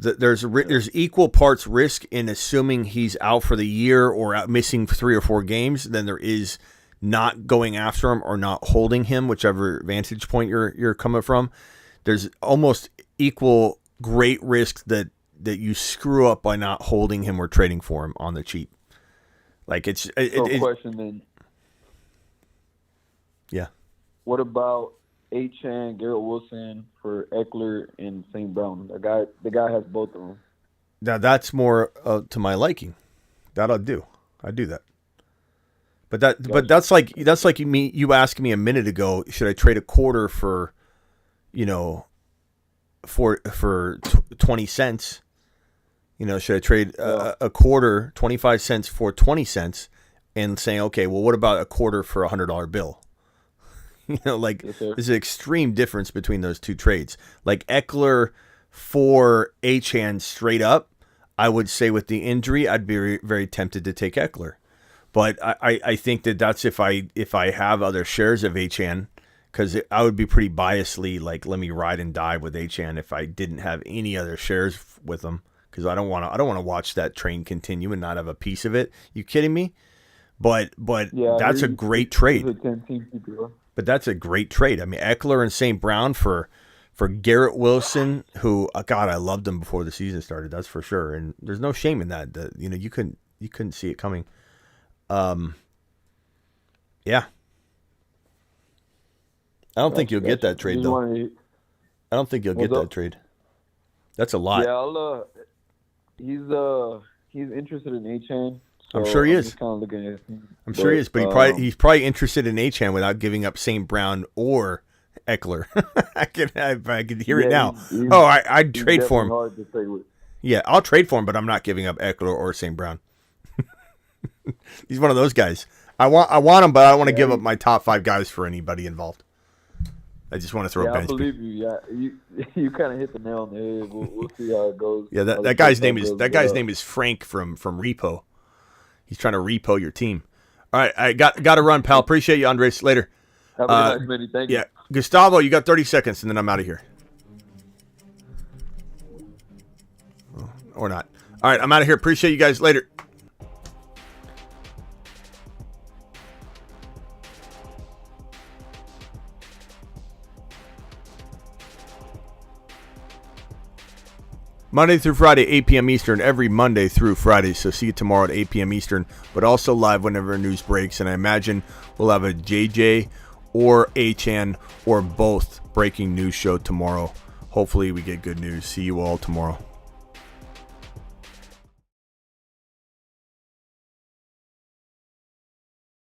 There's equal parts risk in assuming he's out for the year or out missing 3 or 4 games than there is not going after him or not holding him, whichever vantage point you're coming from. There's almost equal great risk that you screw up by not holding him or trading for him on the cheap. Like question then. Yeah. What about Achane, Garrett Wilson for Eckler and St. Brown? The guy has both of them. Now that's more to my liking. That I'll do. I do that. But that's like you asked me a minute ago. Should I trade a quarter for, for 20 cents? Should I trade a quarter, 25 cents for 20 cents, and saying, okay, well, what about a quarter for $100 bill? There's an extreme difference between those two trades. Like Eckler for Achane straight up, I would say with the injury, I'd be very, very tempted to take Eckler. But I think that's if I have other shares of Achane, because I would be pretty biasly like, let me ride and die with Achane if I didn't have any other shares with him, because I don't want to watch that train continue and not have a piece of it. You kidding me? But yeah, that's a great trade. But that's a great trade. I mean, Eckler and St. Brown for Garrett Wilson, who God, I loved him before the season started. That's for sure. And there's no shame in that. You couldn't see it coming. Yeah. I don't think you'll get that trade though. I don't think you'll get that trade. That's a lot. Yeah, he's interested in Achane. So I'm sure he is. I'm sure he is, but he's probably interested in Achane without giving up St. Brown or Eckler. I can hear it now. I'd trade for him. Hard to trade with. Yeah, I'll trade for him, but I'm not giving up Eckler or St. Brown. He's one of those guys. I want him, but I don't want to give up my top 5 guys for anybody involved. I just want to throw a bench. I believe you. Yeah, you kind of hit the nail on the head. We'll see how it goes. Yeah, that guy's name is Frank from Repo. He's trying to repo your team. All right, I got to run, pal. Appreciate you, Andres. Later. Have a good night, Smitty. Thank you. Yeah, Gustavo, you got 30 seconds, and then I'm out of here. Or not. All right, I'm out of here. Appreciate you guys. Later. Monday through Friday, 8 p.m. Eastern, every Monday through Friday. So see you tomorrow at 8 p.m. Eastern, but also live whenever news breaks. And I imagine we'll have a JJ or Achane or both breaking news show tomorrow. Hopefully we get good news. See you all tomorrow.